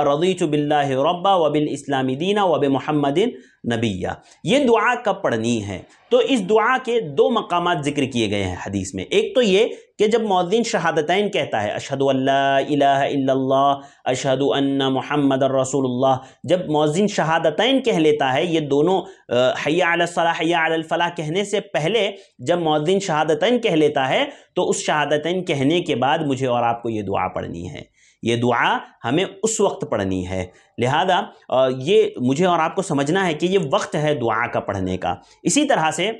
Speaker 1: رضیت باللہ ربا وبالاسلام دینا وبمحمد نبیہ۔ یہ دعا کب پڑھنی ہے؟ تو اس دعا کے 2 مقامات ذکر کیے گئے ہیں حدیث میں۔ ایک تو یہ کہ جب مؤذن شہادتین کہتا ہے، اشہد ان لا الہ الا اللہ اشہد ان محمد رسول اللہ، جب مؤذن شہادتین کہہ لیتا ہے، یہ دونوں حی علی الصلاح حی علی الفلاح کہنے سے پہلے جب مؤذن شہادتین کہہ لیتا ہے تو اس شہادتین کہنے کے بعد مجھے اور آپ کو یہ دعا پڑھنی ہے۔ یہ دعا ہمیں اس وقت پڑھنی ہے، لہذا یہ مجھے اور آپ کو سمجھنا ہے کہ یہ وقت ہے دعا کا پڑھنے کا۔ اسی طرح سے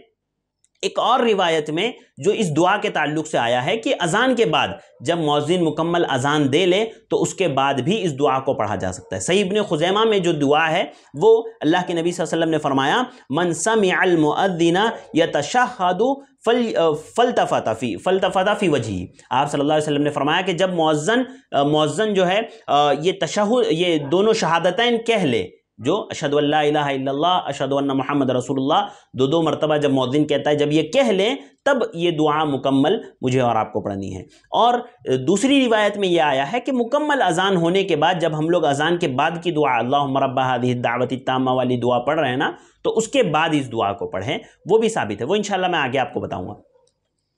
Speaker 1: ایک اور روایت میں جو اس دعا کے تعلق سے آیا ہے کہ اذان کے بعد جب مؤذن مکمل اذان دے لے تو اس کے بعد بھی اس دعا کو پڑھا جا سکتا ہے۔ صحیح ابن خزیمہ میں جو دعا ہے وہ اللہ کے نبی صلی اللہ علیہ وسلم نے فرمایا من سمع المؤذن یتشہد فلتفت فی وجہہ، آپ صلی اللہ علیہ وسلم نے فرمایا کہ جب مؤذن جو ہے یہ دونوں شہادتین کہہ لے، جو اشہد ان لا الہ الا اللہ اشہد ان محمد رسول اللہ 2 مرتبہ جب مؤذن کہتا ہے، جب یہ کہہ لیں تب یہ دعا مکمل مجھے اور آپ کو پڑھنی ہے۔ اور دوسری روایت میں یہ آیا ہے کہ مکمل اذان ہونے کے بعد جب ہم لوگ اذان کے بعد کی دعا اللہم رب هذه الدعوۃ التامہ والی دعا پڑھ رہے ہیں نا، تو اس کے بعد اس دعا کو پڑھیں، وہ بھی ثابت ہے، وہ انشاءاللہ میں آگے آپ کو بتاؤں گا۔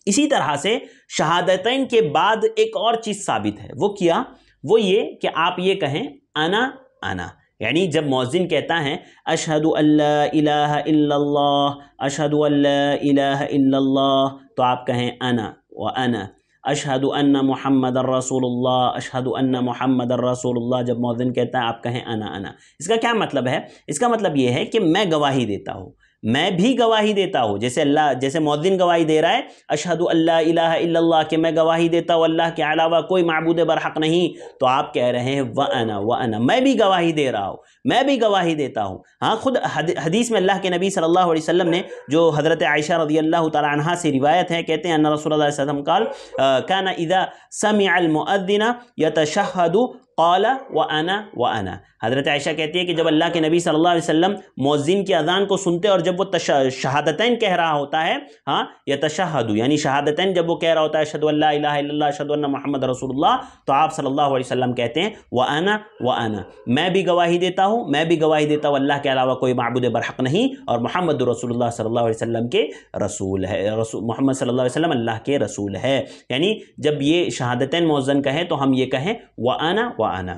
Speaker 1: اسی طرح سے شہادتین کے بعد ایک اور چیز ثابت ہے، وہ کیا؟ وہ یہ کہ آپ یہ کہیں انا، یعنی جب مؤذن کہتا ہے اشہد ان لا الہ الا اللہ اشہد ان لا الہ الا اللہ، تو آپ کہیں انا وانا اشہد ان محمد الرسول اللہ اشہد ان محمد الرسول اللہ۔ جب مؤذن کہتا ہے آپ کہیں انا۔ اس کا کیا مطلب ہے؟ اس کا مطلب یہ ہے کہ میں گواہی دیتا ہوں، میں بھی گواہی دیتا ہوں، جیسے مؤذن گواہی دے رہا ہے اشہد ان لا الہ الا اللہ، کہ میں گواہی دیتا ہوں اللہ کے علاوہ کوئی معبود برحق نہیں، تو آپ کہہ رہے ہیں وانا، میں بھی گواہی دے رہا ہوں، میں بھی گواہی دیتا ہوں۔ ہاں، خود حدیث میں اللہ کے نبی صلی اللہ علیہ وسلم نے، جو حضرت عائشہ رضی اللہ تعالی عنہا سے روایت ہے، کہتے ہیں ان رسول اللہ صلی اللہ علیہ وسلم قال کان اذا سمع المؤذن یتشہد قال وانا، حضرت عائشہ کہتی ہے کہ جب اللہ کے نبی صلی اللہ علیہ وسلم مؤذن کی اذان کو سنتے اور جب وہ شہادتین کہہ رہا ہوتا ہے، ہاں یتشہد یعنی شہادتین جب وہ کہہ رہا ہوتا ہے اشہد ان لا الہ الا اللہ اشہد ان محمد رسول اللہ، تو آپ صلی اللہ علیہ وسلم کہتے ہیں وانا، میں بھی گواہی دیتا ہوں، میں بھی گواہی دیتا ہوں اللہ کے علاوہ کوئی معبود برحق نہیں، اور محمد رسول اللہ صلی اللہ علیہ وسلم کے رسول ہے، محمد صلی اللہ علیہ وسلم اللہ کے رسول ہے۔ یعنی جب یہ شہادتین مؤذن کہیں تو ہم یہ کہیں وانا۔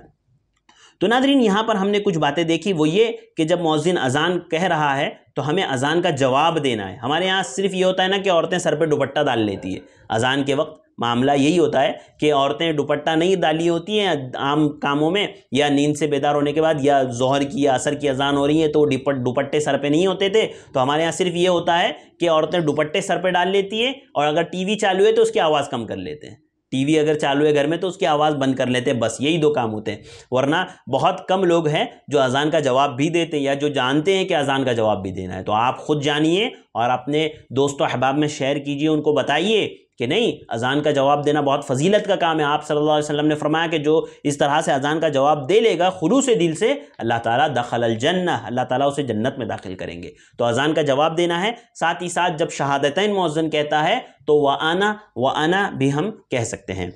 Speaker 1: تو ناظرین، یہاں پر ہم نے کچھ باتیں دیکھی، وہ یہ کہ جب مؤذن اذان کہہ رہا ہے تو ہمیں اذان کا جواب دینا ہے۔ ہمارے یہاں صرف یہ ہوتا ہے نا کہ عورتیں سر پہ دوپٹہ ڈال لیتی ہے، اذان کے وقت معاملہ یہی ہوتا ہے کہ عورتیں دوپٹہ نہیں ڈالی ہوتی ہیں عام کاموں میں، یا نیند سے بیدار ہونے کے بعد، یا ظہر کی یا عصر کی اذان ہو رہی ہے تو دوپٹے سر پہ نہیں ہوتے تھے، تو ہمارے یہاں صرف یہ ہوتا ہے کہ عورتیں دوپٹے سر پہ ڈال لیتی ہیں، اور اگر ٹی وی چالو ہے تو اس کی آواز کم کر لیتے ہیں، ٹی وی اگر چالو ہے گھر میں تو اس کی آواز بند کر لیتے ہیں، بس یہی دو کام ہوتے ہیں، ورنہ بہت کم لوگ ہیں جو اذان کا جواب بھی دیتے ہیں یا جو جانتے ہیں کہ اذان کا جواب بھی دینا ہے۔ تو آپ خود جانیے اور اپنے دوست و احباب میں شیئر کیجئے، ان کو بتائیے کہ نہیں، اذان کا جواب دینا بہت فضیلت کا کام ہے۔ آپ صلی اللہ علیہ وسلم نے فرمایا کہ جو اس طرح سے اذان کا جواب دے لے گا خلوص دل سے، اللہ تعالیٰ دخل الجنہ، اللہ تعالیٰ اسے جنت میں داخل کریں گے۔ تو اذان کا جواب دینا ہے، ساتھ ہی ساتھ جب شہادتین مؤذن کہتا ہے تو وَأَنَا بھی ہم کہہ سکتے ہیں۔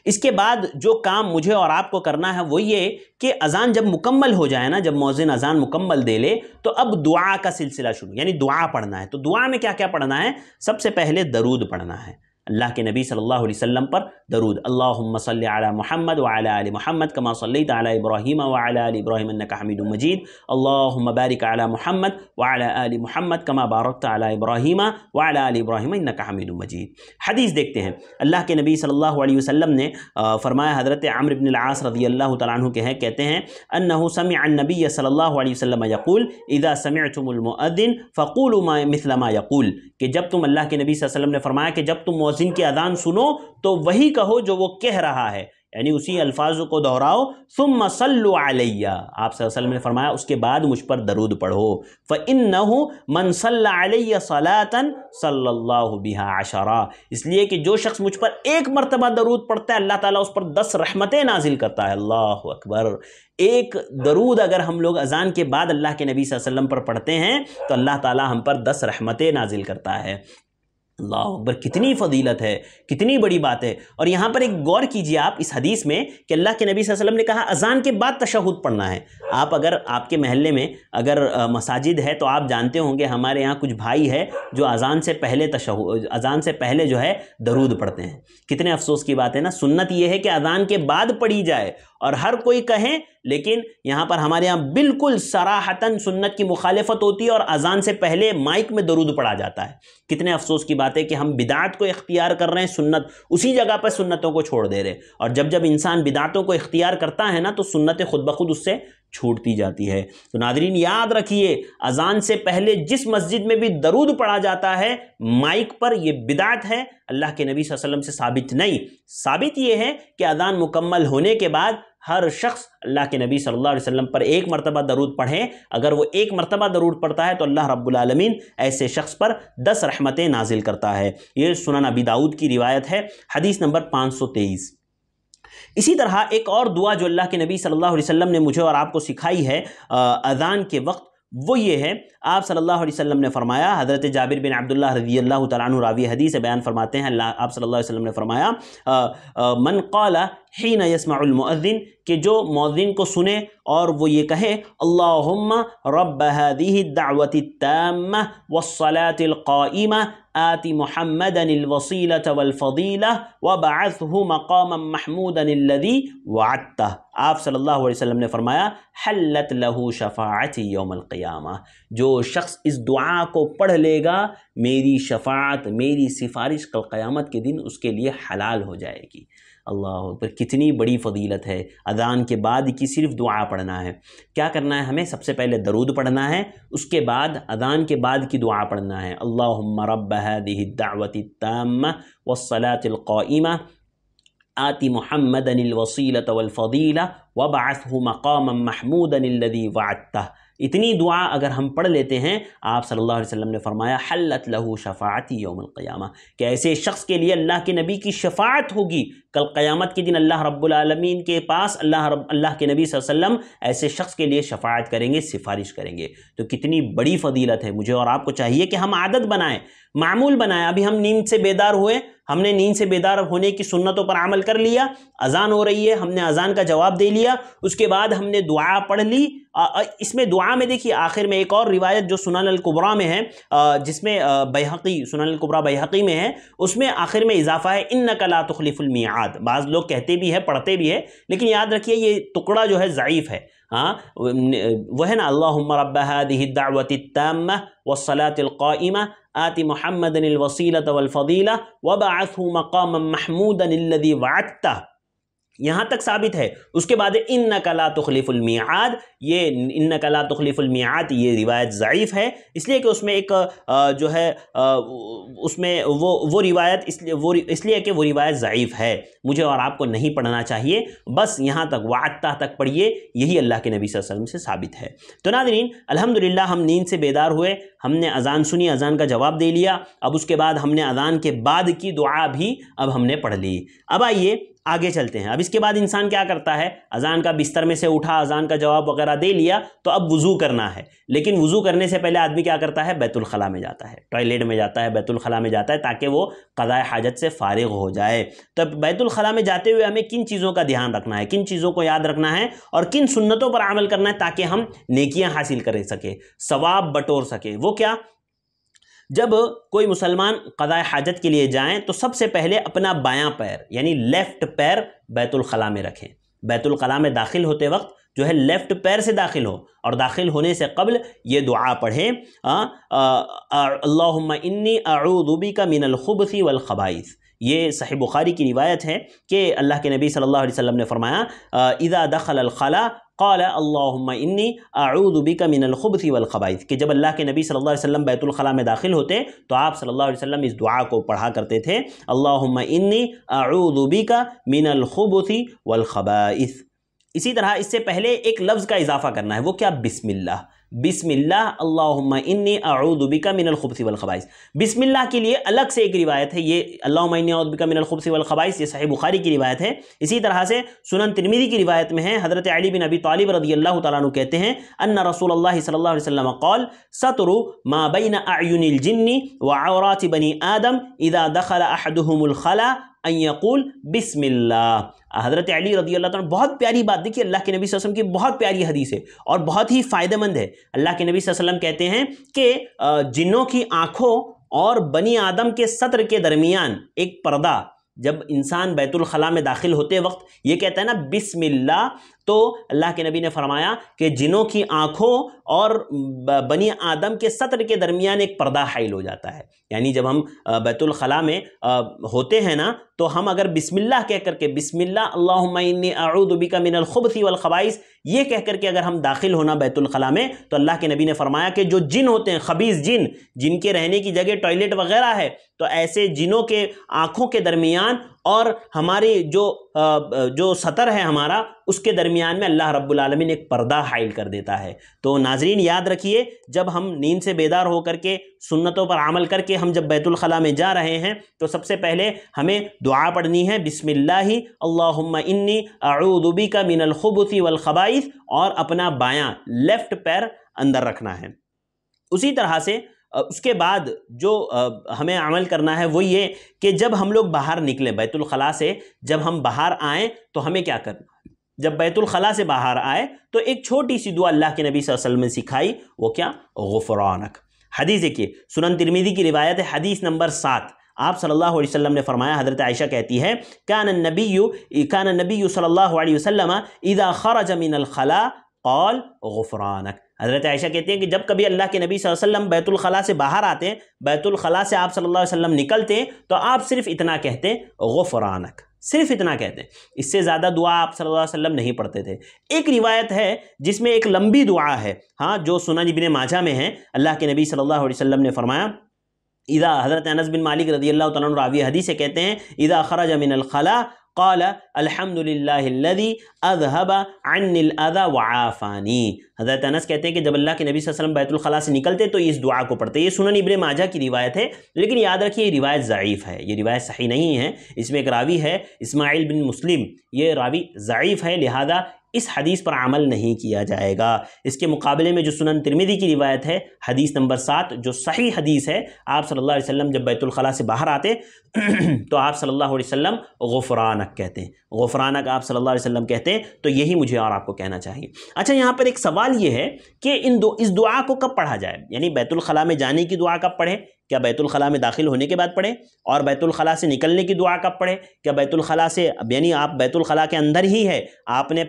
Speaker 1: اس کے بعد جو کام مجھے اور آپ کو کرنا ہے وہ یہ کہ اذان جب مکمل ہو جائے نا، جب مؤذن اذان مکمل دے لے تو اب دعا کا سلسلہ شروع، یعنی دعا پڑھنا ہے۔ تو دعا میں کیا کیا پڑھنا ہے؟ سب سے پہلے درود پڑھنا ہے، اللہ کے نبی صلی اللہ علیہ وسلم پر درود، اللہم صلی علی محمد وعلی آل محمد کما صلیت علی ابراہیم وعلی آل ابراہیم انک حمید مجید، اللہم بارک علی محمد وعلی آل محمد کما بارکت علی ابراہیم وعلی آل ابراہیم انک حمید مجید۔ حدیث دیکھتے ہیں، اللہ کے نبی صلی اللہ علیہ وسلم نے فرمایا، حضرت عمرو بن العاص رضی اللہ تعالیٰ عنہ کہتے ہیں انہ سمع النبی صلی اللہ علیہ وسلم یقول اذا سمعتم المؤذن فقولوا مثل ما یقول، کہ جب تم، اللہ کے نبی صلی اللہ علیہ وسلم نے فرمایا کہ جب تم مؤذن کی اذان سنو تو وہی کہو جو وہ کہہ رہا ہے، یعنی اسی الفاظ کو دہراؤ، ثم صلوا علی، آپ صلی اللہ علیہ وسلم نے فرمایا اس کے بعد مجھ پر درود پڑھو، فإنہ من صلی علی صلاۃ صلی اللہ بها عشرا، اس لیے کہ جو شخص مجھ پر ایک مرتبہ درود پڑھتا ہے اللہ تعالیٰ اس پر 10 رحمتیں نازل کرتا ہے۔ اللہ اکبر! ایک درود اگر ہم لوگ اذان کے بعد اللہ کے نبی صلی اللہ علیہ وسلم پر پڑھتے ہیں تو اللہ تعالیٰ ہم پر 10 رحمتیں نازل کرتا ہے۔ اللہ اکبر! کتنی فضیلت ہے، کتنی بڑی بات ہے۔ اور یہاں پر ایک غور کیجئے آپ اس حدیث میں کہ اللہ کے نبی صلی اللہ علیہ وسلم نے کہا اذان کے بعد تشہد پڑھنا ہے۔ آپ اگر آپ کے محلے میں اگر مساجد ہے تو آپ جانتے ہوں گے، ہمارے یہاں کچھ بھائی ہے جو اذان سے پہلے جو ہے درود پڑھتے ہیں۔ کتنے افسوس کی بات ہے نا، سنت یہ ہے کہ اذان کے بعد پڑھی جائے اور ہر کوئی کہیں، لیکن یہاں پر ہمارے یہاں بالکل صراحتاً سنت کی مخالفت ہوتی ہے اور اذان سے پہلے مائک میں درود پڑھا جاتا ہے۔ کتنے افسوس کی بات ہے کہ ہم بدعات کو اختیار کر رہے ہیں، سنت اسی جگہ پر سنتوں کو چھوڑ دے رہے ہیں، اور جب انسان بدعاتوں کو اختیار کرتا ہے نا تو سنتیں خود بخود اس سے چھوٹتی جاتی ہے۔ تو ناظرین یاد رکھیے، اذان سے پہلے جس مسجد میں بھی درود پڑھا جاتا ہے مائک پر، یہ بدعت ہے، اللہ کے نبی صلی اللہ علیہ وسلم سے ثابت نہیں۔ ثابت یہ ہے کہ اذان مکمل ہونے کے بعد ہر شخص اللہ کے نبی صلی اللہ علیہ وسلم پر ایک مرتبہ درود پڑھے۔ اگر وہ ایک مرتبہ درود پڑھتا ہے تو اللہ رب العالمین ایسے شخص پر 10 رحمتیں نازل کرتا ہے۔ یہ سنن ابی داؤد کی روایت ہے، حدیث نمبر 523۔ اسی طرح ایک اور دعا جو اللہ کے نبی صلی اللہ علیہ وسلم نے مجھے اور آپ کو سکھائی ہے اذان کے وقت، وہ یہ ہے، آپ صلی اللہ علیہ وسلم نے فرمایا، حضرت جابر بن عبداللہ رضی اللہ تعالیٰ عنہ راوی حدیث بیان فرماتے ہیں، آپ صلی اللہ علیہ وسلم نے فرمایا من قال حین یسمع المؤذن، کہ جو مؤذن کو سنے اور وہ یہ کہے اللہم رب هذه الدعوة التامة والصلاة القائمة آت محمدا الوسیلة والفضیلہ وبعثه مقاما محمودا الذی وعدتہ۔ آپ صلی اللہ علیہ وسلم نے فرمایا حلت له شفاعتی یوم القیامہ، جو شخص اس دعا کو پڑھ لے گا میری شفاعت، میری سفارش کل قیامت کے دن اس کے لیے حلال ہو جائے گی۔ اللہ اکبر! کتنی بڑی فضیلت ہے اذان کے بعد کی صرف دعا پڑھنا ہے۔ کیا کرنا ہے ہمیں؟ سب سے پہلے درود پڑھنا ہے، اس کے بعد اذان کے بعد کی دعا پڑھنا ہے، اللہم رب هذه الدعوة التامة والصلاة القائمة آت محمدا الوسیلة والفضیلہ وبعثه مقاما محمودا الذی وعدتہ۔ اتنی دعا اگر ہم پڑھ لیتے ہیں، آپ صلی اللہ علیہ وسلم نے فرمایا حلت له شفاعتی یوم القیامہ، کہ ایسے شخص کے لیے اللہ کے نبی کی شفاعت ہوگی کل قیامت کے دن۔ اللہ رب العالمین کے پاس اللہ کے نبی صلی اللہ علیہ وسلم ایسے شخص کے لیے شفاعت کریں گے، سفارش کریں گے۔ تو کتنی بڑی فضیلت ہے، مجھے اور آپ کو چاہیے کہ ہم عادت بنائیں، معمول بنائیں۔ ابھی ہم نیند سے بیدار ہوئے، ہم نے نیند سے بیدار ہونے کی سنتوں پر عمل کر لیا، اذان ہو رہی ہے، ہم نے اذان کا جواب دے لیا، اس کے بعد ہم نے دعا پڑھ لی۔ اس میں دعا میں دیکھیے آخر میں ایک اور روایت جو سنن الکبریٰ میں ہے، جس میں سنن الکبریٰ بیہقی میں ہے، اس میں آخر میں اضافہ ہے انک لا تخلف المیعاد۔ بعض لوگ کہتے بھی ہے، پڑھتے بھی ہے، لیکن یاد رکھیے یہ ٹکڑا جو ہے ضعیف ہے۔ وہ ہے نا اللہم رب هذه الدعوة التامة والصلاة القائمة آت محمدا الوسیلة والفضیلہ وبعثه مقاما محمودا الذی وعدتہ۔ یہاں تک ثابت ہے۔ اس کے بعد انک لا تخلف المیعاد، یہ انک لا تخلف المیعاد یہ روایت ضعیف ہے، اس لیے کہ اس میں ایک جو ہے اس میں وہ روایت اس لیے کہ وہ روایت ضعیف ہے، مجھے اور آپ کو نہیں پڑھنا چاہیے، بس یہاں تک وعدتہ تک پڑھیے، یہی اللہ کے نبی صلی اللہ علیہ وسلم سے ثابت ہے۔ تو ناظرین الحمدللہ ہم نیند سے بیدار ہوئے، ہم نے اذان سنی، اذان کا جواب دے لیا، اب اس کے بعد ہم نے اذان کے بعد کی دعا بھی اب ہم نے پڑھ لی۔ اب آئیے آگے چلتے ہیں۔ اب اس کے بعد انسان کیا کرتا ہے، اذان کا بستر میں سے اٹھا، اذان کا جواب وغیرہ دے لیا، تو اب وضو کرنا ہے، لیکن وضو کرنے سے پہلے آدمی کیا کرتا ہے، بیت الخلاء میں جاتا ہے، ٹوائلٹ میں جاتا ہے، بیت الخلاء میں جاتا ہے، تاکہ وہ قضاء حاجت سے فارغ ہو جائے۔ تو بیت الخلاء میں جاتے ہوئے ہمیں کن چیزوں کا دھیان رکھنا ہے، کن چیزوں کو یاد رکھنا ہے، اور کن سنتوں پر عمل کرنا ہے تاکہ ہم نیکیاں حاصل کر سکیں، ثواب بٹور سکیں۔ وہ کیا؟ جب کوئی مسلمان قضاء حاجت کے لیے جائیں تو سب سے پہلے اپنا بایاں پیر یعنی لیفٹ پیر بیت الخلاء میں رکھیں۔ بیت الخلاء میں داخل ہوتے وقت جو ہے لیفٹ پیر سے داخل ہو، اور داخل ہونے سے قبل یہ دعا پڑھیں، اللہم انی اعوذ بک من الخبث والخبائث۔ یہ صحیح بخاری کی روایت ہے کہ اللہ کے نبی صلی اللہ علیہ وسلم نے فرمایا اذا دخل الخلاء قال اللہم انی اعوذ بک من الخبث والخبائث، کہ جب اللہ کے نبی صلی اللہ علیہ وسلم بیت الخلاء میں داخل ہوتے تو آپ صلی اللہ علیہ وسلم اس دعا کو پڑھا کرتے تھے، اللہم انی اعوذ بک من الخبث والخبائث۔ اسی طرح اس سے پہلے ایک لفظ کا اضافہ کرنا ہے، وہ کیا؟ بسم اللہ۔ بسم اللہ اللہم انی اعوذ بک من الخبث والخبائث۔ بسم اللہ کے لیے الگ سے ایک روایت ہے، یہ اللہم انی اعوذ بک من الخبث والخبائث، یہ صحیح بخاری کی روایت ہے۔ اسی طرح سے سنن ترمذی کی روایت میں ہے، حضرت علی بن ابی طالب رضی اللہ تعالیٰ عنہ کہتے ہیں ان رسول اللہ صلی اللہ علیہ وسلم قال ستر ما بین اعین الجن وعورات بنی آدم اذا دخل احدهم الخلاء ان یقول بسم اللہ۔ حضرت علی رضی اللہ تعالیٰ بہت پیاری بات، دیکھیے اللہ کے نبی صلی اللہ علیہ وسلم کی بہت پیاری حدیث ہے اور بہت ہی فائدہ مند ہے۔ اللہ کے نبی صلی اللہ علیہ وسلم کہتے ہیں کہ جنوں کی آنکھوں اور بنی آدم کے سطر کے درمیان ایک پردہ، جب انسان بیت الخلاء میں داخل ہوتے وقت یہ کہتا ہے نا بسم اللہ، تو اللہ کے نبی نے فرمایا کہ جنوں کی آنکھوں اور بنی آدم کے سطر کے درمیان ایک پردہ حائل ہو جاتا ہے، یعنی جب ہم بیت الخلاء میں ہوتے ہیں نا تو ہم اگر بسم اللہ کہہ کر کے بسم اللہ اللہم انی اعوذ بک من الخبث والخبائث یہ کہہ کر کے اگر ہم داخل ہونا بیت الخلاء میں، تو اللہ کے نبی نے فرمایا کہ جو جن ہوتے ہیں، خبیث جن، جن کے رہنے کی جگہ ٹوائلٹ وغیرہ ہے، تو ایسے جنوں کے آنکھوں کے درمیان اور ہماری جو سطر ہے ہمارا اس کے درمیان میں اللہ رب العالمین ایک پردہ حائل کر دیتا ہے۔ تو ناظرین یاد رکھیے، جب ہم نیند سے بیدار ہو کر کے سنتوں پر عمل کر کے ہم جب بیت الخلاء میں جا رہے ہیں تو سب سے پہلے ہمیں دعا پڑھنی ہے بسم اللہ اللہم انی اعوذ بک من الخبث والخبائث، اور اپنا بایاں لیفٹ پیر اندر رکھنا ہے۔ اسی طرح سے اس کے بعد جو ہمیں عمل کرنا ہے وہ یہ کہ جب ہم لوگ باہر نکلیں بیت الخلاء سے، جب ہم باہر آئیں تو ہمیں کیا کرنا ہے؟ جب بیت الخلاء سے باہر آئے تو ایک چھوٹی سی دعا اللہ کے نبی صلی اللہ علیہ وسلم نے سکھائی، وہ کیا؟ غفرانک۔ حدیث دیکھیے، سنن ترمذی کی روایت ہے، حدیث نمبر 7، آپ صلی اللہ علیہ وسلم نے فرمایا، حضرت عائشہ کہتی ہے کان النبی صلی اللہ علیہ وسلم اذا خرج من الخلاء قال غفرانک۔ حضرت عائشہ کہتی ہیں کہ جب کبھی اللہ کے نبی صلی اللہ علیہ وسلم بیت الخلاء سے باہر آتے ہیں، بیت الخلاء سے آپ صلی اللہ علیہ وسلم نکلتے ہیں، تو آپ صرف اتنا کہتے ہیں غفرانک، صرف اتنا کہتے ہیں، اس سے زیادہ دعا آپ صلی اللہ علیہ وسلم نہیں پڑھتے تھے۔ ایک روایت ہے جس میں ایک لمبی دعا ہے، جو سنن ابن ماجہ میں ہے، اللہ کے نبی صلی اللہ علیہ وسلم نے فرمایا حضرت انس بن مالک رضی اللہ تعالیٰ عنہ راوی حدیث سے کہتے ہیں اذا خرج من الخلاء قال الحمد للہ الذی اذهب عني الاذى وعافانی۔ حضرت انس کہتے ہیں کہ جب اللہ کے نبی صلی اللہ علیہ وسلم بیت الخلاء سے نکلتے تو اس دعا کو پڑھتے۔ یہ سنن ابن ماجہ کی روایت ہے، لیکن یاد رکھیے یہ روایت ضعیف ہے، یہ روایت صحیح نہیں ہے۔ اس میں ایک راوی ہے اسماعیل بن مسلم، یہ راوی ضعیف ہے، لہذا اس حدیث پر عمل نہیں کیا جائے گا۔ اس کے مقابلے میں جو سنن ترمذی کی روایت ہے، حدیث نمبر 7، جو صحیح حدیث ہے، آپ صلی اللہ علیہ وسلم جب بیت الخلاء سے باہر آتے تو آپ صلی اللہ علیہ وسلم غفرانک کہتے ہیں، غفرانک آپ صلی اللہ علیہ وسلم کہتے ہیں۔ تو یہی مجھے اور آپ کو کہنا چاہیے۔ اچھا، یہاں پر ایک سوال یہ ہے کہ اس دعا کو کب پڑھا جائے، یعنی بیت الخلاء میں جانے کی دعا کب پڑھیں؟ کیا بیت الخلاء میں داخل ہونے کے بعد پڑھیں؟ اور بیت الخلاء سے نکلنے کی دعا کب پڑھیں؟ کیا بیت الخلاء سے، یعنی آپ بیت الخلاء کے اندر ہی ہے، آپ نے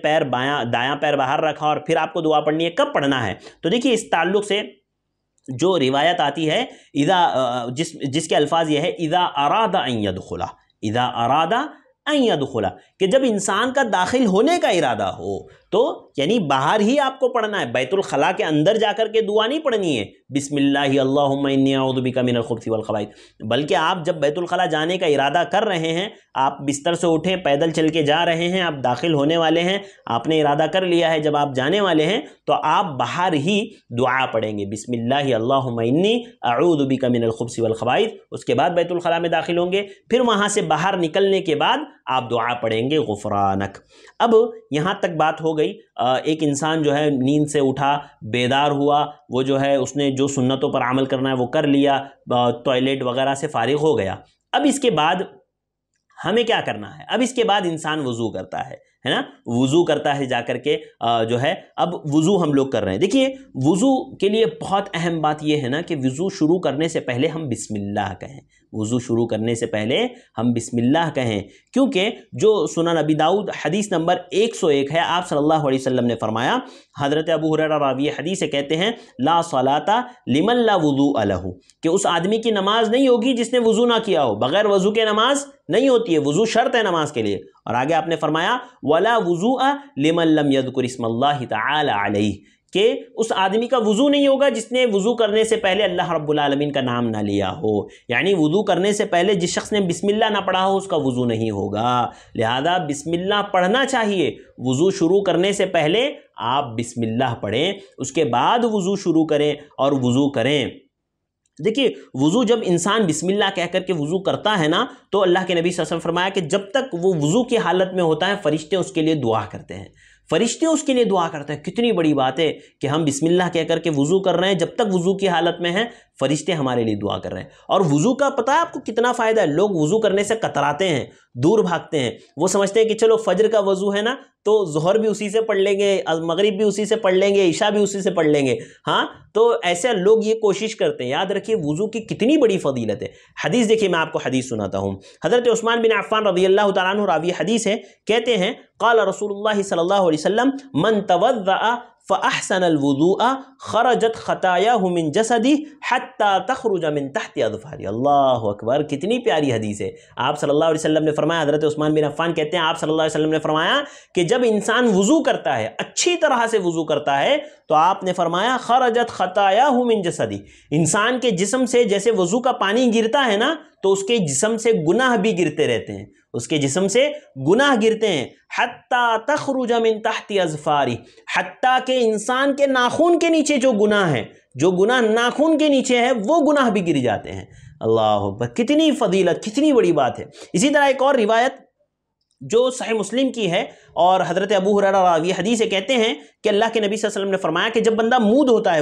Speaker 1: دایاں پیر باہر رکھا اور پھر آپ کو دعا پڑھنی ہے، کب پڑھنا ہے؟ تو دیکھیے اس تعلق سے جو روایت آتی ہے جس کے الفاظ یہ ہے اذا اراد ان يدخل، اذا اراد ان يدخل، کہ جب انسان کا داخل ہونے کا ارادہ ہو تو یعنی باہر ہی آپ کو پڑھنا ہے، بیت الخلاء کے اندر جا کر کے دعا نہیں پڑھنی ہے بسم اللہ اللہم انی اعوذ بک من الخبث والخبائث، بلکہ آپ جب بیت الخلاء جانے کا ارادہ کر رہے ہیں، آپ بستر سے اٹھیں، پیدل چل کے جا رہے ہیں، آپ داخل ہونے والے ہیں، آپ نے ارادہ کر لیا ہے جب آپ جانے والے ہیں تو آپ باہر ہی دعا پڑھیں گے بسم اللہ اللہم انی اعوذ بک من الخبث والخبائث، اس کے بعد بیت الخلاء میں داخل ہوں گے، پھر وہاں سے باہر نکلنے کے بعد آپ دعا پڑھیں گے غفرانک۔ اب یہاں تک بات ہو گئی، ایک انسان جو ہے نیند سے اٹھا، بیدار ہوا، وہ جو ہے اس نے جو سنتوں پر عمل کرنا ہے وہ کر لیا، ٹوائلٹ وغیرہ سے فارغ ہو گیا۔ اب اس کے بعد ہمیں کیا کرنا ہے؟ اب اس کے بعد انسان وضو کرتا ہے نا، وضو کرتا ہے جا کر کے جو ہے اب وضو ہم لوگ کر رہے ہیں۔ دیکھیے وضو کے لیے بہت اہم بات یہ ہے نا کہ وضو شروع کرنے سے پہلے ہم بسم اللہ کہیں، وضو شروع کرنے سے پہلے ہم بسم اللہ کہیں، کیونکہ جو سنن ابی داؤد حدیث نمبر 101 ہے، آپ صلی اللہ علیہ وسلم نے فرمایا، حضرت ابو ہریرہ راوی حدیث سے کہتے ہیں لا صلاۃ لمن لا وضوء لہ، کہ اس آدمی کی نماز نہیں ہوگی جس نے وضو نہ کیا ہو، بغیر وضو کے نماز نہیں ہوتی ہے، وضو شرط ہے نماز کے لیے۔ اور آگے آپ نے فرمایا ولا وضوء لمن لم یذکر اسم اللہ تعالی علیہ، کہ اس آدمی کا وضو نہیں ہوگا جس نے وضو کرنے سے پہلے اللہ رب العالمین کا نام نہ لیا ہو، یعنی وضو کرنے سے پہلے جس شخص نے بسم اللہ نہ پڑھا ہو اس کا وضو نہیں ہوگا، لہذا بسم اللہ پڑھنا چاہیے۔ وضو شروع کرنے سے پہلے آپ بسم اللہ پڑھیں، اس کے بعد وضو شروع کریں اور وضو کریں۔ دیکھیے وضو جب انسان بسم اللہ کہہ کر کے وضو کرتا ہے نا تو اللہ کے نبی صلی اللہ علیہ وسلم فرمایا کہ جب تک وہ وضو کی حالت میں ہوتا ہے فرشتے اس کے لیے دعا کرتے ہیں، فرشتے اس کے لیے دعا کرتے ہیں۔ کتنی بڑی بات ہے کہ ہم بسم اللہ کہہ کر کے وضو کر رہے ہیں، جب تک وضو کی حالت میں ہیں فرشتے ہمارے لیے دعا کر رہے ہیں۔ اور وضو کا پتہ ہے آپ کو کتنا فائدہ ہے؟ لوگ وضو کرنے سے کتراتے ہیں، دور بھاگتے ہیں، وہ سمجھتے ہیں کہ چلو فجر کا وضو ہے نا تو ظہر بھی اسی سے پڑھ لیں گے، مغرب بھی اسی سے پڑھ لیں گے، عشاء بھی اسی سے پڑھ لیں گے، ہاں تو ایسے لوگ یہ کوشش کرتے ہیں۔ یاد رکھیے وضو کی کتنی بڑی فضیلت ہے۔ حدیث دیکھیے، میں آپ کو حدیث سناتا ہوں۔ حضرت عثمان بن عفان رضی اللہ تعالیٰ عنہ راوی حدیث ہے، کہتے ہیں قال رسول اللہ صلی اللہ علیہ وسلم من توضأ فأحسن الوضوء خرجت خطاياه من جسدی حتى تخرج من تحت اظفاری۔ اللہ اکبر، کتنی پیاری حدیث ہے۔ آپ صلی اللہ علیہ وسلم نے فرمایا، حضرت عثمان بن عفان کہتے ہیں آپ صلی اللہ علیہ وسلم نے فرمایا کہ جب انسان وضو کرتا ہے، اچھی طرح سے وضو کرتا ہے تو آپ نے فرمایا خرجت خطاياه من جسدی، انسان کے جسم سے جیسے وضو کا پانی گرتا ہے نا تو اس کے جسم سے گناہ بھی گرتے رہتے ہیں، اس کے جسم سے گناہ گرتے ہیں۔ حتیٰ تخرج من تحت اظفاری، حتیٰ کہ انسان کے ناخن کے نیچے جو گناہ ہے، جو گناہ ناخن کے نیچے ہے وہ گناہ بھی گر جاتے ہیں۔ اللہ اکبر، کتنی فضیلت، کتنی بڑی بات ہے۔ اسی طرح ایک اور روایت جو صحیح مسلم کی ہے اور حضرت ابو ہریرہ راوی حدیث کہتے ہیں کہ اللہ کے نبی صلی اللہ علیہ وسلم نے فرمایا کہ جب بندہ مود ہوتا ہے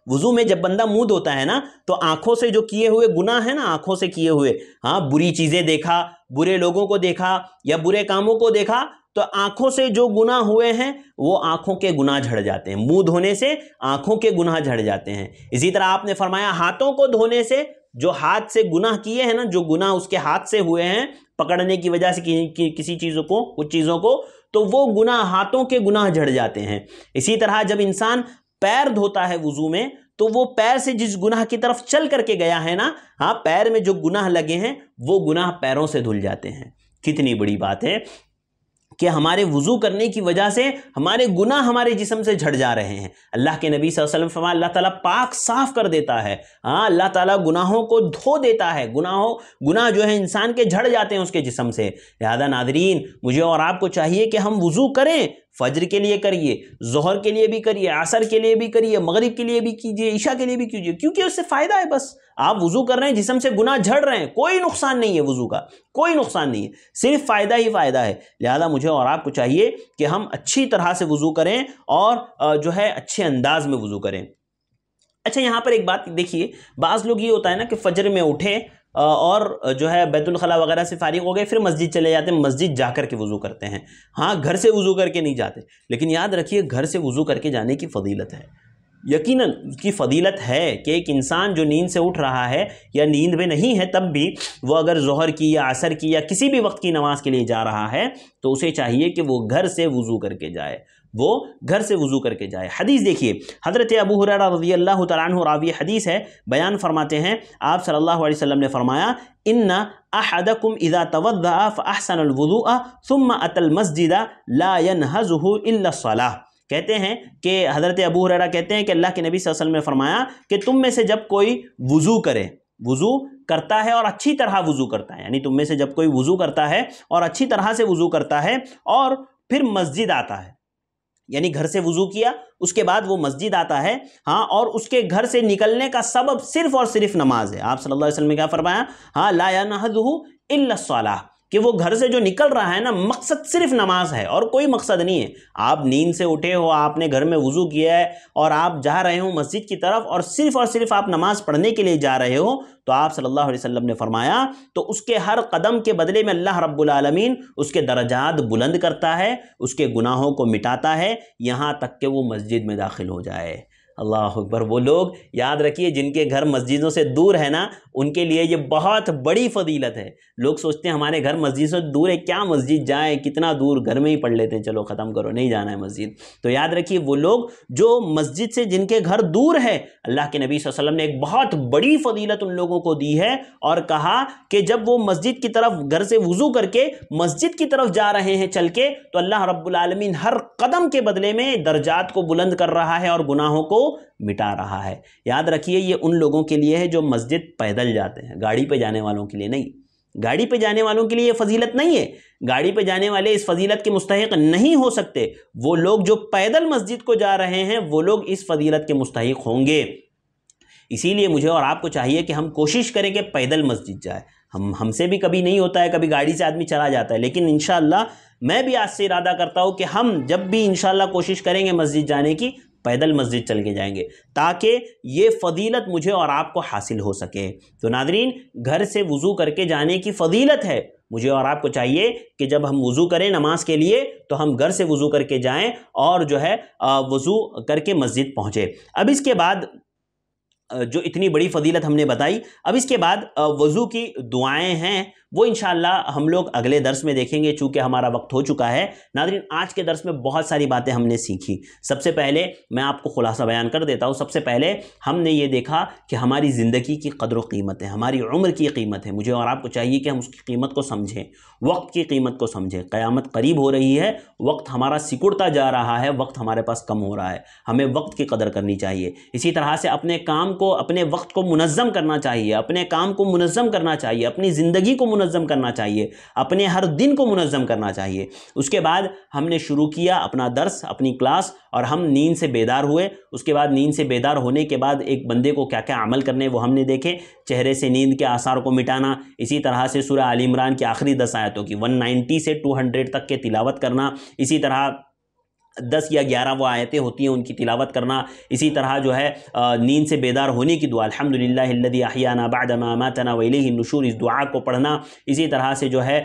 Speaker 1: وضو میں جب بندہ مود ہوتا ہے نا تو آنکھوں سے جو کیے ہوئے گناہ ہیں نا، آنکھوں سے کیے ہوئے، ہاں بری چیزیں دیکھا، برے لوگوں کو دیکھا یا برے کاموں کو دیکھا، تو آنکھوں سے جو گناہ ہوئے ہیں وہ آنکھوں کے گناہ جھڑ جاتے ہیں، مود ہونے سے آنکھوں کے گناہ جھڑ جاتے ہیں۔ اسی طرح آپ نے فرمایا ہاتھوں کو دھونے سے، جو ہاتھ سے گناہ کیے ہیں نا، جو گناہ اس کے ہاتھ سے ہوئے ہیں پکڑنے کی وجہ سے کسی چیزوں کو، کچھ چیزوں کو، تو وہ گناہ، ہاتھوں کے گناہ جھڑ جاتے ہیں۔ اسی طرح جب انسان پیر دھوتا ہے وضو میں تو وہ پیر سے جس گناہ کی طرف چل کر کے گیا ہے نا، ہاں پیر میں جو گناہ لگے ہیں وہ گناہ پیروں سے دھل جاتے ہیں۔ کتنی بڑی بات ہے کہ ہمارے وضو کرنے کی وجہ سے ہمارے گناہ ہمارے جسم سے جھڑ جا رہے ہیں۔ اللہ کے نبی صلی اللہ علیہ وسلم فرمایا اللہ تعالیٰ پاک صاف کر دیتا ہے، ہاں اللہ تعالیٰ گناہوں کو دھو دیتا ہے، گناہ جو ہے انسان کے جھڑ جاتے ہیں اس کے جسم سے۔ لہذا ناظرین، مجھے اور آپ کو چاہیے کہ ہم وضو کریں، فجر کے لیے کریے، ظہر کے لیے بھی کریے، عصر کے لیے بھی کریے، مغرب کے لیے بھی کیجیے، عشاء کے لیے بھی کیجیے، کیونکہ اس سے فائدہ ہے۔ بس آپ وضو کر رہے ہیں، جسم سے گناہ جھڑ رہے ہیں، کوئی نقصان نہیں ہے وضو کا، کوئی نقصان نہیں ہے، صرف فائدہ ہی فائدہ ہے۔ لہذا مجھے اور آپ کو چاہیے کہ ہم اچھی طرح سے وضو کریں اور جو ہے اچھے انداز میں وضو کریں۔ اچھا یہاں پر ایک بات دیکھیے، بعض لوگ یہ ہوتا ہے نا کہ فجر میں اٹھے اور جو ہے بیت الخلاء وغیرہ سے فارغ ہو گئے، پھر مسجد چلے جاتے ہیں، مسجد جا کر کے وضو کرتے ہیں، ہاں گھر سے وضو کر کے نہیں جاتے، لیکن یاد رکھیے گھر سے وضو کر کے جانے کی فضیلت ہے، یقیناً اس کی فضیلت ہے کہ ایک انسان جو نیند سے اٹھ رہا ہے یا نیند میں نہیں ہے تب بھی وہ اگر ظہر کی یا عصر کی یا کسی بھی وقت کی نماز کے لیے جا رہا ہے تو اسے چاہیے کہ وہ گھر سے وضو کر کے جائے، وہ گھر سے وضو کر کے جائے۔ حدیث دیکھیے، حضرت ابو ہریرہ رضی اللہ تعالیٰ عنہ راوی حدیث ہے، بیان فرماتے ہیں آپ صلی اللہ علیہ وسلم نے فرمایا ان احدکم اذا توضأ فاحسن الوضوء ثم اتى المسجد لا ينهزه الا الصلاة۔ کہتے ہیں کہ حضرت ابو ہریرہ کہتے ہیں کہ اللہ کے نبی صلی اللہ علیہ وسلم نے فرمایا کہ تم میں سے جب کوئی وضو کرے، وضو کرتا ہے اور اچھی طرح وضو کرتا ہے، یعنی تم میں سے جب کوئی وضو کرتا ہے اور اچھی طرح سے وضو کرتا ہے اور پھر مسجد آتا ہے، یعنی گھر سے وضو کیا اس کے بعد وہ مسجد آتا ہے، ہاں، اور اس کے گھر سے نکلنے کا سبب صرف اور صرف نماز ہے۔ آپ صلی اللہ علیہ وسلم نے کیا فرمایا؟ ہاں، لا ينهضه الا الصلاة، کہ وہ گھر سے جو نکل رہا ہے نا، مقصد صرف نماز ہے اور کوئی مقصد نہیں ہے۔ آپ نیند سے اٹھے ہو، آپ نے گھر میں وضو کیا ہے اور آپ جا رہے ہو مسجد کی طرف اور صرف آپ نماز پڑھنے کے لیے جا رہے ہو، تو آپ صلی اللہ علیہ وسلم نے فرمایا تو اس کے ہر قدم کے بدلے میں اللہ رب العالمین اس کے درجات بلند کرتا ہے، اس کے گناہوں کو مٹاتا ہے، یہاں تک کہ وہ مسجد میں داخل ہو جائے۔ اللہ اکبر۔ وہ لوگ یاد رکھیے جن کے گھر مسجدوں سے دور ہے نا، ان کے لیے یہ بہت بڑی فضیلت ہے۔ لوگ سوچتے ہیں ہمارے گھر مسجد سے دور ہے، کیا مسجد جائیں، کتنا دور، گھر میں ہی پڑھ لیتے ہیں، چلو ختم کرو، نہیں جانا ہے مسجد۔ تو یاد رکھیے وہ لوگ جو مسجد سے جن کے گھر دور ہے، اللہ کے نبی صلی اللہ علیہ وسلم نے ایک بہت بڑی فضیلت ان لوگوں کو دی ہے اور کہا کہ جب وہ مسجد کی طرف گھر سے وضو کر کے مسجد کی طرف جا رہے ہیں چل کے، تو اللہ رب العالمین ہر قدم کے بدلے میں درجات کو بلند کر رہا ہے اور گناہوں کو مٹا رہا ہے۔ یاد رکھیے یہ ان لوگوں کے لیے ہے جو مسجد پیدل جاتے ہیں، گاڑی پہ جانے والوں کے لیے نہیں۔ گاڑی پہ جانے والوں کے لیے یہ فضیلت نہیں ہے، گاڑی پہ جانے والے اس فضیلت کے مستحق نہیں ہو سکتے۔ وہ لوگ جو پیدل مسجد کو جا رہے ہیں وہ لوگ اس فضیلت کے مستحق ہوں گے۔ اسی لیے مجھے اور آپ کو چاہیے کہ ہم کوشش کریں کہ پیدل مسجد جائے۔ ہم سے بھی کبھی نہیں ہوتا ہے، کبھی گاڑی سے آدمی چلا جاتا ہے، لیکن انشاءاللہ میں بھی آج سے ارادہ کرتا ہوں کہ ہم جب بھی انشاءاللہ کوشش کریں گے مسجد جانے کی، پیدل مسجد چل کے جائیں گے تاکہ یہ فضیلت مجھے اور آپ کو حاصل ہو سکے۔ تو ناظرین، گھر سے وضو کر کے جانے کی فضیلت ہے۔ مجھے اور آپ کو چاہیے کہ جب ہم وضو کریں نماز کے لیے تو ہم گھر سے وضو کر کے جائیں اور جو ہے وضو کر کے مسجد پہنچے۔ اب اس کے بعد جو اتنی بڑی فضیلت ہم نے بتائی، اب اس کے بعد وضو کی دعائیں ہیں، وہ انشاءاللہ ہم لوگ اگلے درس میں دیکھیں گے چونکہ ہمارا وقت ہو چکا ہے۔ ناظرین، آج کے درس میں بہت ساری باتیں ہم نے سیکھی۔ سب سے پہلے میں آپ کو خلاصہ بیان کر دیتا ہوں۔ سب سے پہلے ہم نے یہ دیکھا کہ ہماری زندگی کی قدر و قیمت ہے، ہماری عمر کی قیمت ہے۔ مجھے اور آپ کو چاہیے کہ ہم اس کی قیمت کو سمجھیں، وقت کی قیمت کو سمجھیں۔ قیامت قریب ہو رہی ہے، وقت ہمارا سکڑتا جا رہا ہے، وقت ہمارے پاس کم ہو رہا ہے، ہمیں وقت کی قدر کرنی چاہیے۔ اسی طرح سے اپنے کام کو، اپنے وقت کو منظم کرنا چاہیے، اپنے کام کو منظم کرنا چاہیے، اپنی زندگی کو منظم کرنا چاہیے، اپنے ہر دن کو منظم کرنا چاہیے۔ اس کے بعد ہم نے شروع کیا اپنا درس، اپنی کلاس، اور ہم نیند سے بیدار ہوئے۔ اس کے بعد نیند سے بیدار ہونے کے بعد ایک بندے کو کیا کیا عمل کرنے وہ ہم نے دیکھے۔ چہرے سے نیند کے آثار کو مٹانا، اسی طرح سے سورہ آل عمران کی آخری 10 آیتوں کی 190 سے 200 تک کے تلاوت کرنا، اسی طرح 10 یا 11 وہ آیتیں ہوتی ہیں ان کی تلاوت کرنا، اسی طرح جو ہے نیند سے بیدار ہونے کی دعا الحمدللہ الذی احیانا بعد ما اماتنا والیہ النشور، اس دعا کو پڑھنا۔ اسی طرح سے جو ہے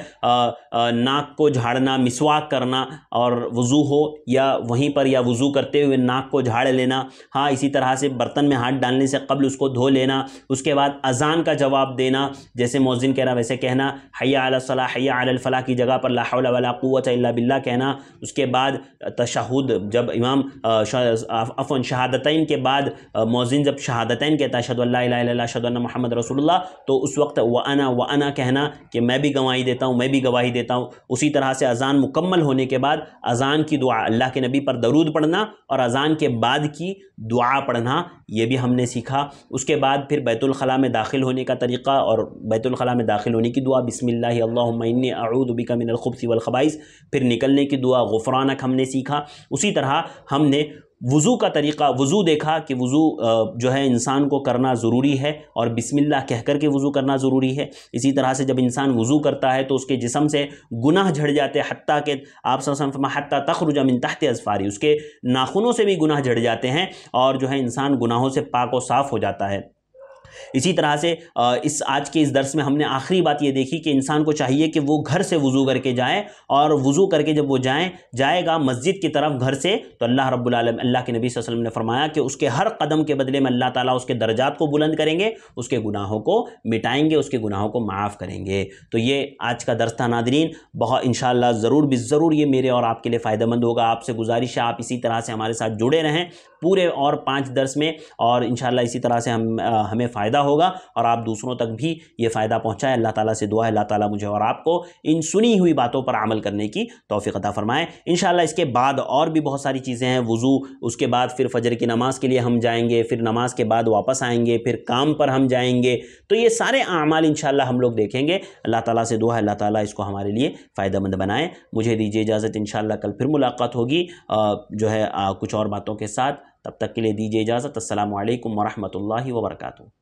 Speaker 1: ناک کو جھاڑنا، مسواک کرنا، اور وضو ہو یا وہیں پر یا وضو کرتے ہوئے ناک کو جھاڑ لینا، ہاں، اسی طرح سے برتن میں ہاتھ ڈالنے سے قبل اس کو دھو لینا۔ اس کے بعد اذان کا جواب دینا، جیسے مؤذن کہہ رہا ویسے کہنا، حی علی الصلاۃ حی علی الفلاح کی جگہ پر لا حول ولا قوۃ الا باللہ کہنا۔ اس کے بعد تشہد، جب امام شہادتین کے بعد مؤذن جب شہادتین کہتا ہے اشہد ان لا الہ الا اللہ اشہد ان محمد رسول اللہ، تو اس وقت وانا کہنا کہ میں بھی گواہی دیتا ہوں، میں بھی گواہی دیتا ہوں۔ اسی طرح سے اذان مکمل ہونے کے بعد اذان کی دعا، اللہ کے نبی پر درود پڑھنا اور اذان کے بعد کی دعا پڑھنا، یہ بھی ہم نے سیکھا۔ اس کے بعد پھر بیت الخلاء میں داخل ہونے کا طریقہ اور بیت الخلاء میں داخل ہونے کی دعا بسم اللہ اللہم انی اعوذ بک من الخبث والخبائث، پھر نکلنے کی دعا غفرانک ہم نے سیکھا۔ اسی طرح ہم نے وضو کا طریقہ، وضو دیکھا کہ وضو جو ہے انسان کو کرنا ضروری ہے اور بسم اللہ کہہ کر کے وضو کرنا ضروری ہے۔ اسی طرح سے جب انسان وضو کرتا ہے تو اس کے جسم سے گناہ جھڑ جاتے ہیں، حتیٰ کہ آپ صلی اللہ علیہ وسلم فرمایا حتیٰ تخرج من تحت اظفاری، اس کے ناخنوں سے بھی گناہ جھڑ جاتے ہیں اور جو ہے انسان گناہوں سے پاک و صاف ہو جاتا ہے۔ اسی طرح سے آج کے اس درس میں ہم نے آخری بات یہ دیکھی کہ انسان کو چاہیے کہ وہ گھر سے وضو کر کے جائے، اور وضو کر کے جب وہ جائے گا مسجد کی طرف گھر سے، تو اللہ رب العالمین، اللہ کے نبی صلی اللہ علیہ وسلم نے فرمایا کہ اس کے ہر قدم کے بدلے میں اللہ تعالیٰ اس کے درجات کو بلند کریں گے، اس کے گناہوں کو مٹائیں گے، اس کے گناہوں کو معاف کریں گے۔ تو یہ آج کا درس تھا ناظرین، بہت انشاءاللہ ضرور بالضرور یہ میرے اور آپ کے لیے فائدہ مند ہوگا۔ آپ سے گزارش ہے آپ اسی طرح سے ہمارے ساتھ جڑے رہیں پورے اور 5 درس میں، اور انشاءاللہ اسی طرح سے ہمیں فائدہ ہوگا اور آپ دوسروں تک بھی یہ فائدہ پہنچائے۔ اللہ تعالیٰ سے دعا ہے اللہ تعالیٰ مجھے اور آپ کو ان سنی ہوئی باتوں پر عمل کرنے کی توفیق عطا فرمائے۔ انشاءاللہ اس کے بعد اور بھی بہت ساری چیزیں ہیں، وضو، اس کے بعد پھر فجر کی نماز کے لیے ہم جائیں گے، پھر نماز کے بعد واپس آئیں گے، پھر کام پر ہم جائیں گے، تو یہ سارے اعمال انشاءاللہ ہم لوگ دیکھیں گے۔ اللہ تعالیٰ سے دعا ہے اللہ تعالیٰ اس کو ہمارے لیے فائدہ مند بنائے۔ مجھے دیجیے اجازت، انشاءاللہ کل پھر ملاقات ہوگی کچھ اور باتوں کے ساتھ۔ تب تک کے لیے دیجیے اجازت۔ السلام علیکم ورحمۃ اللہ وبرکاتہ۔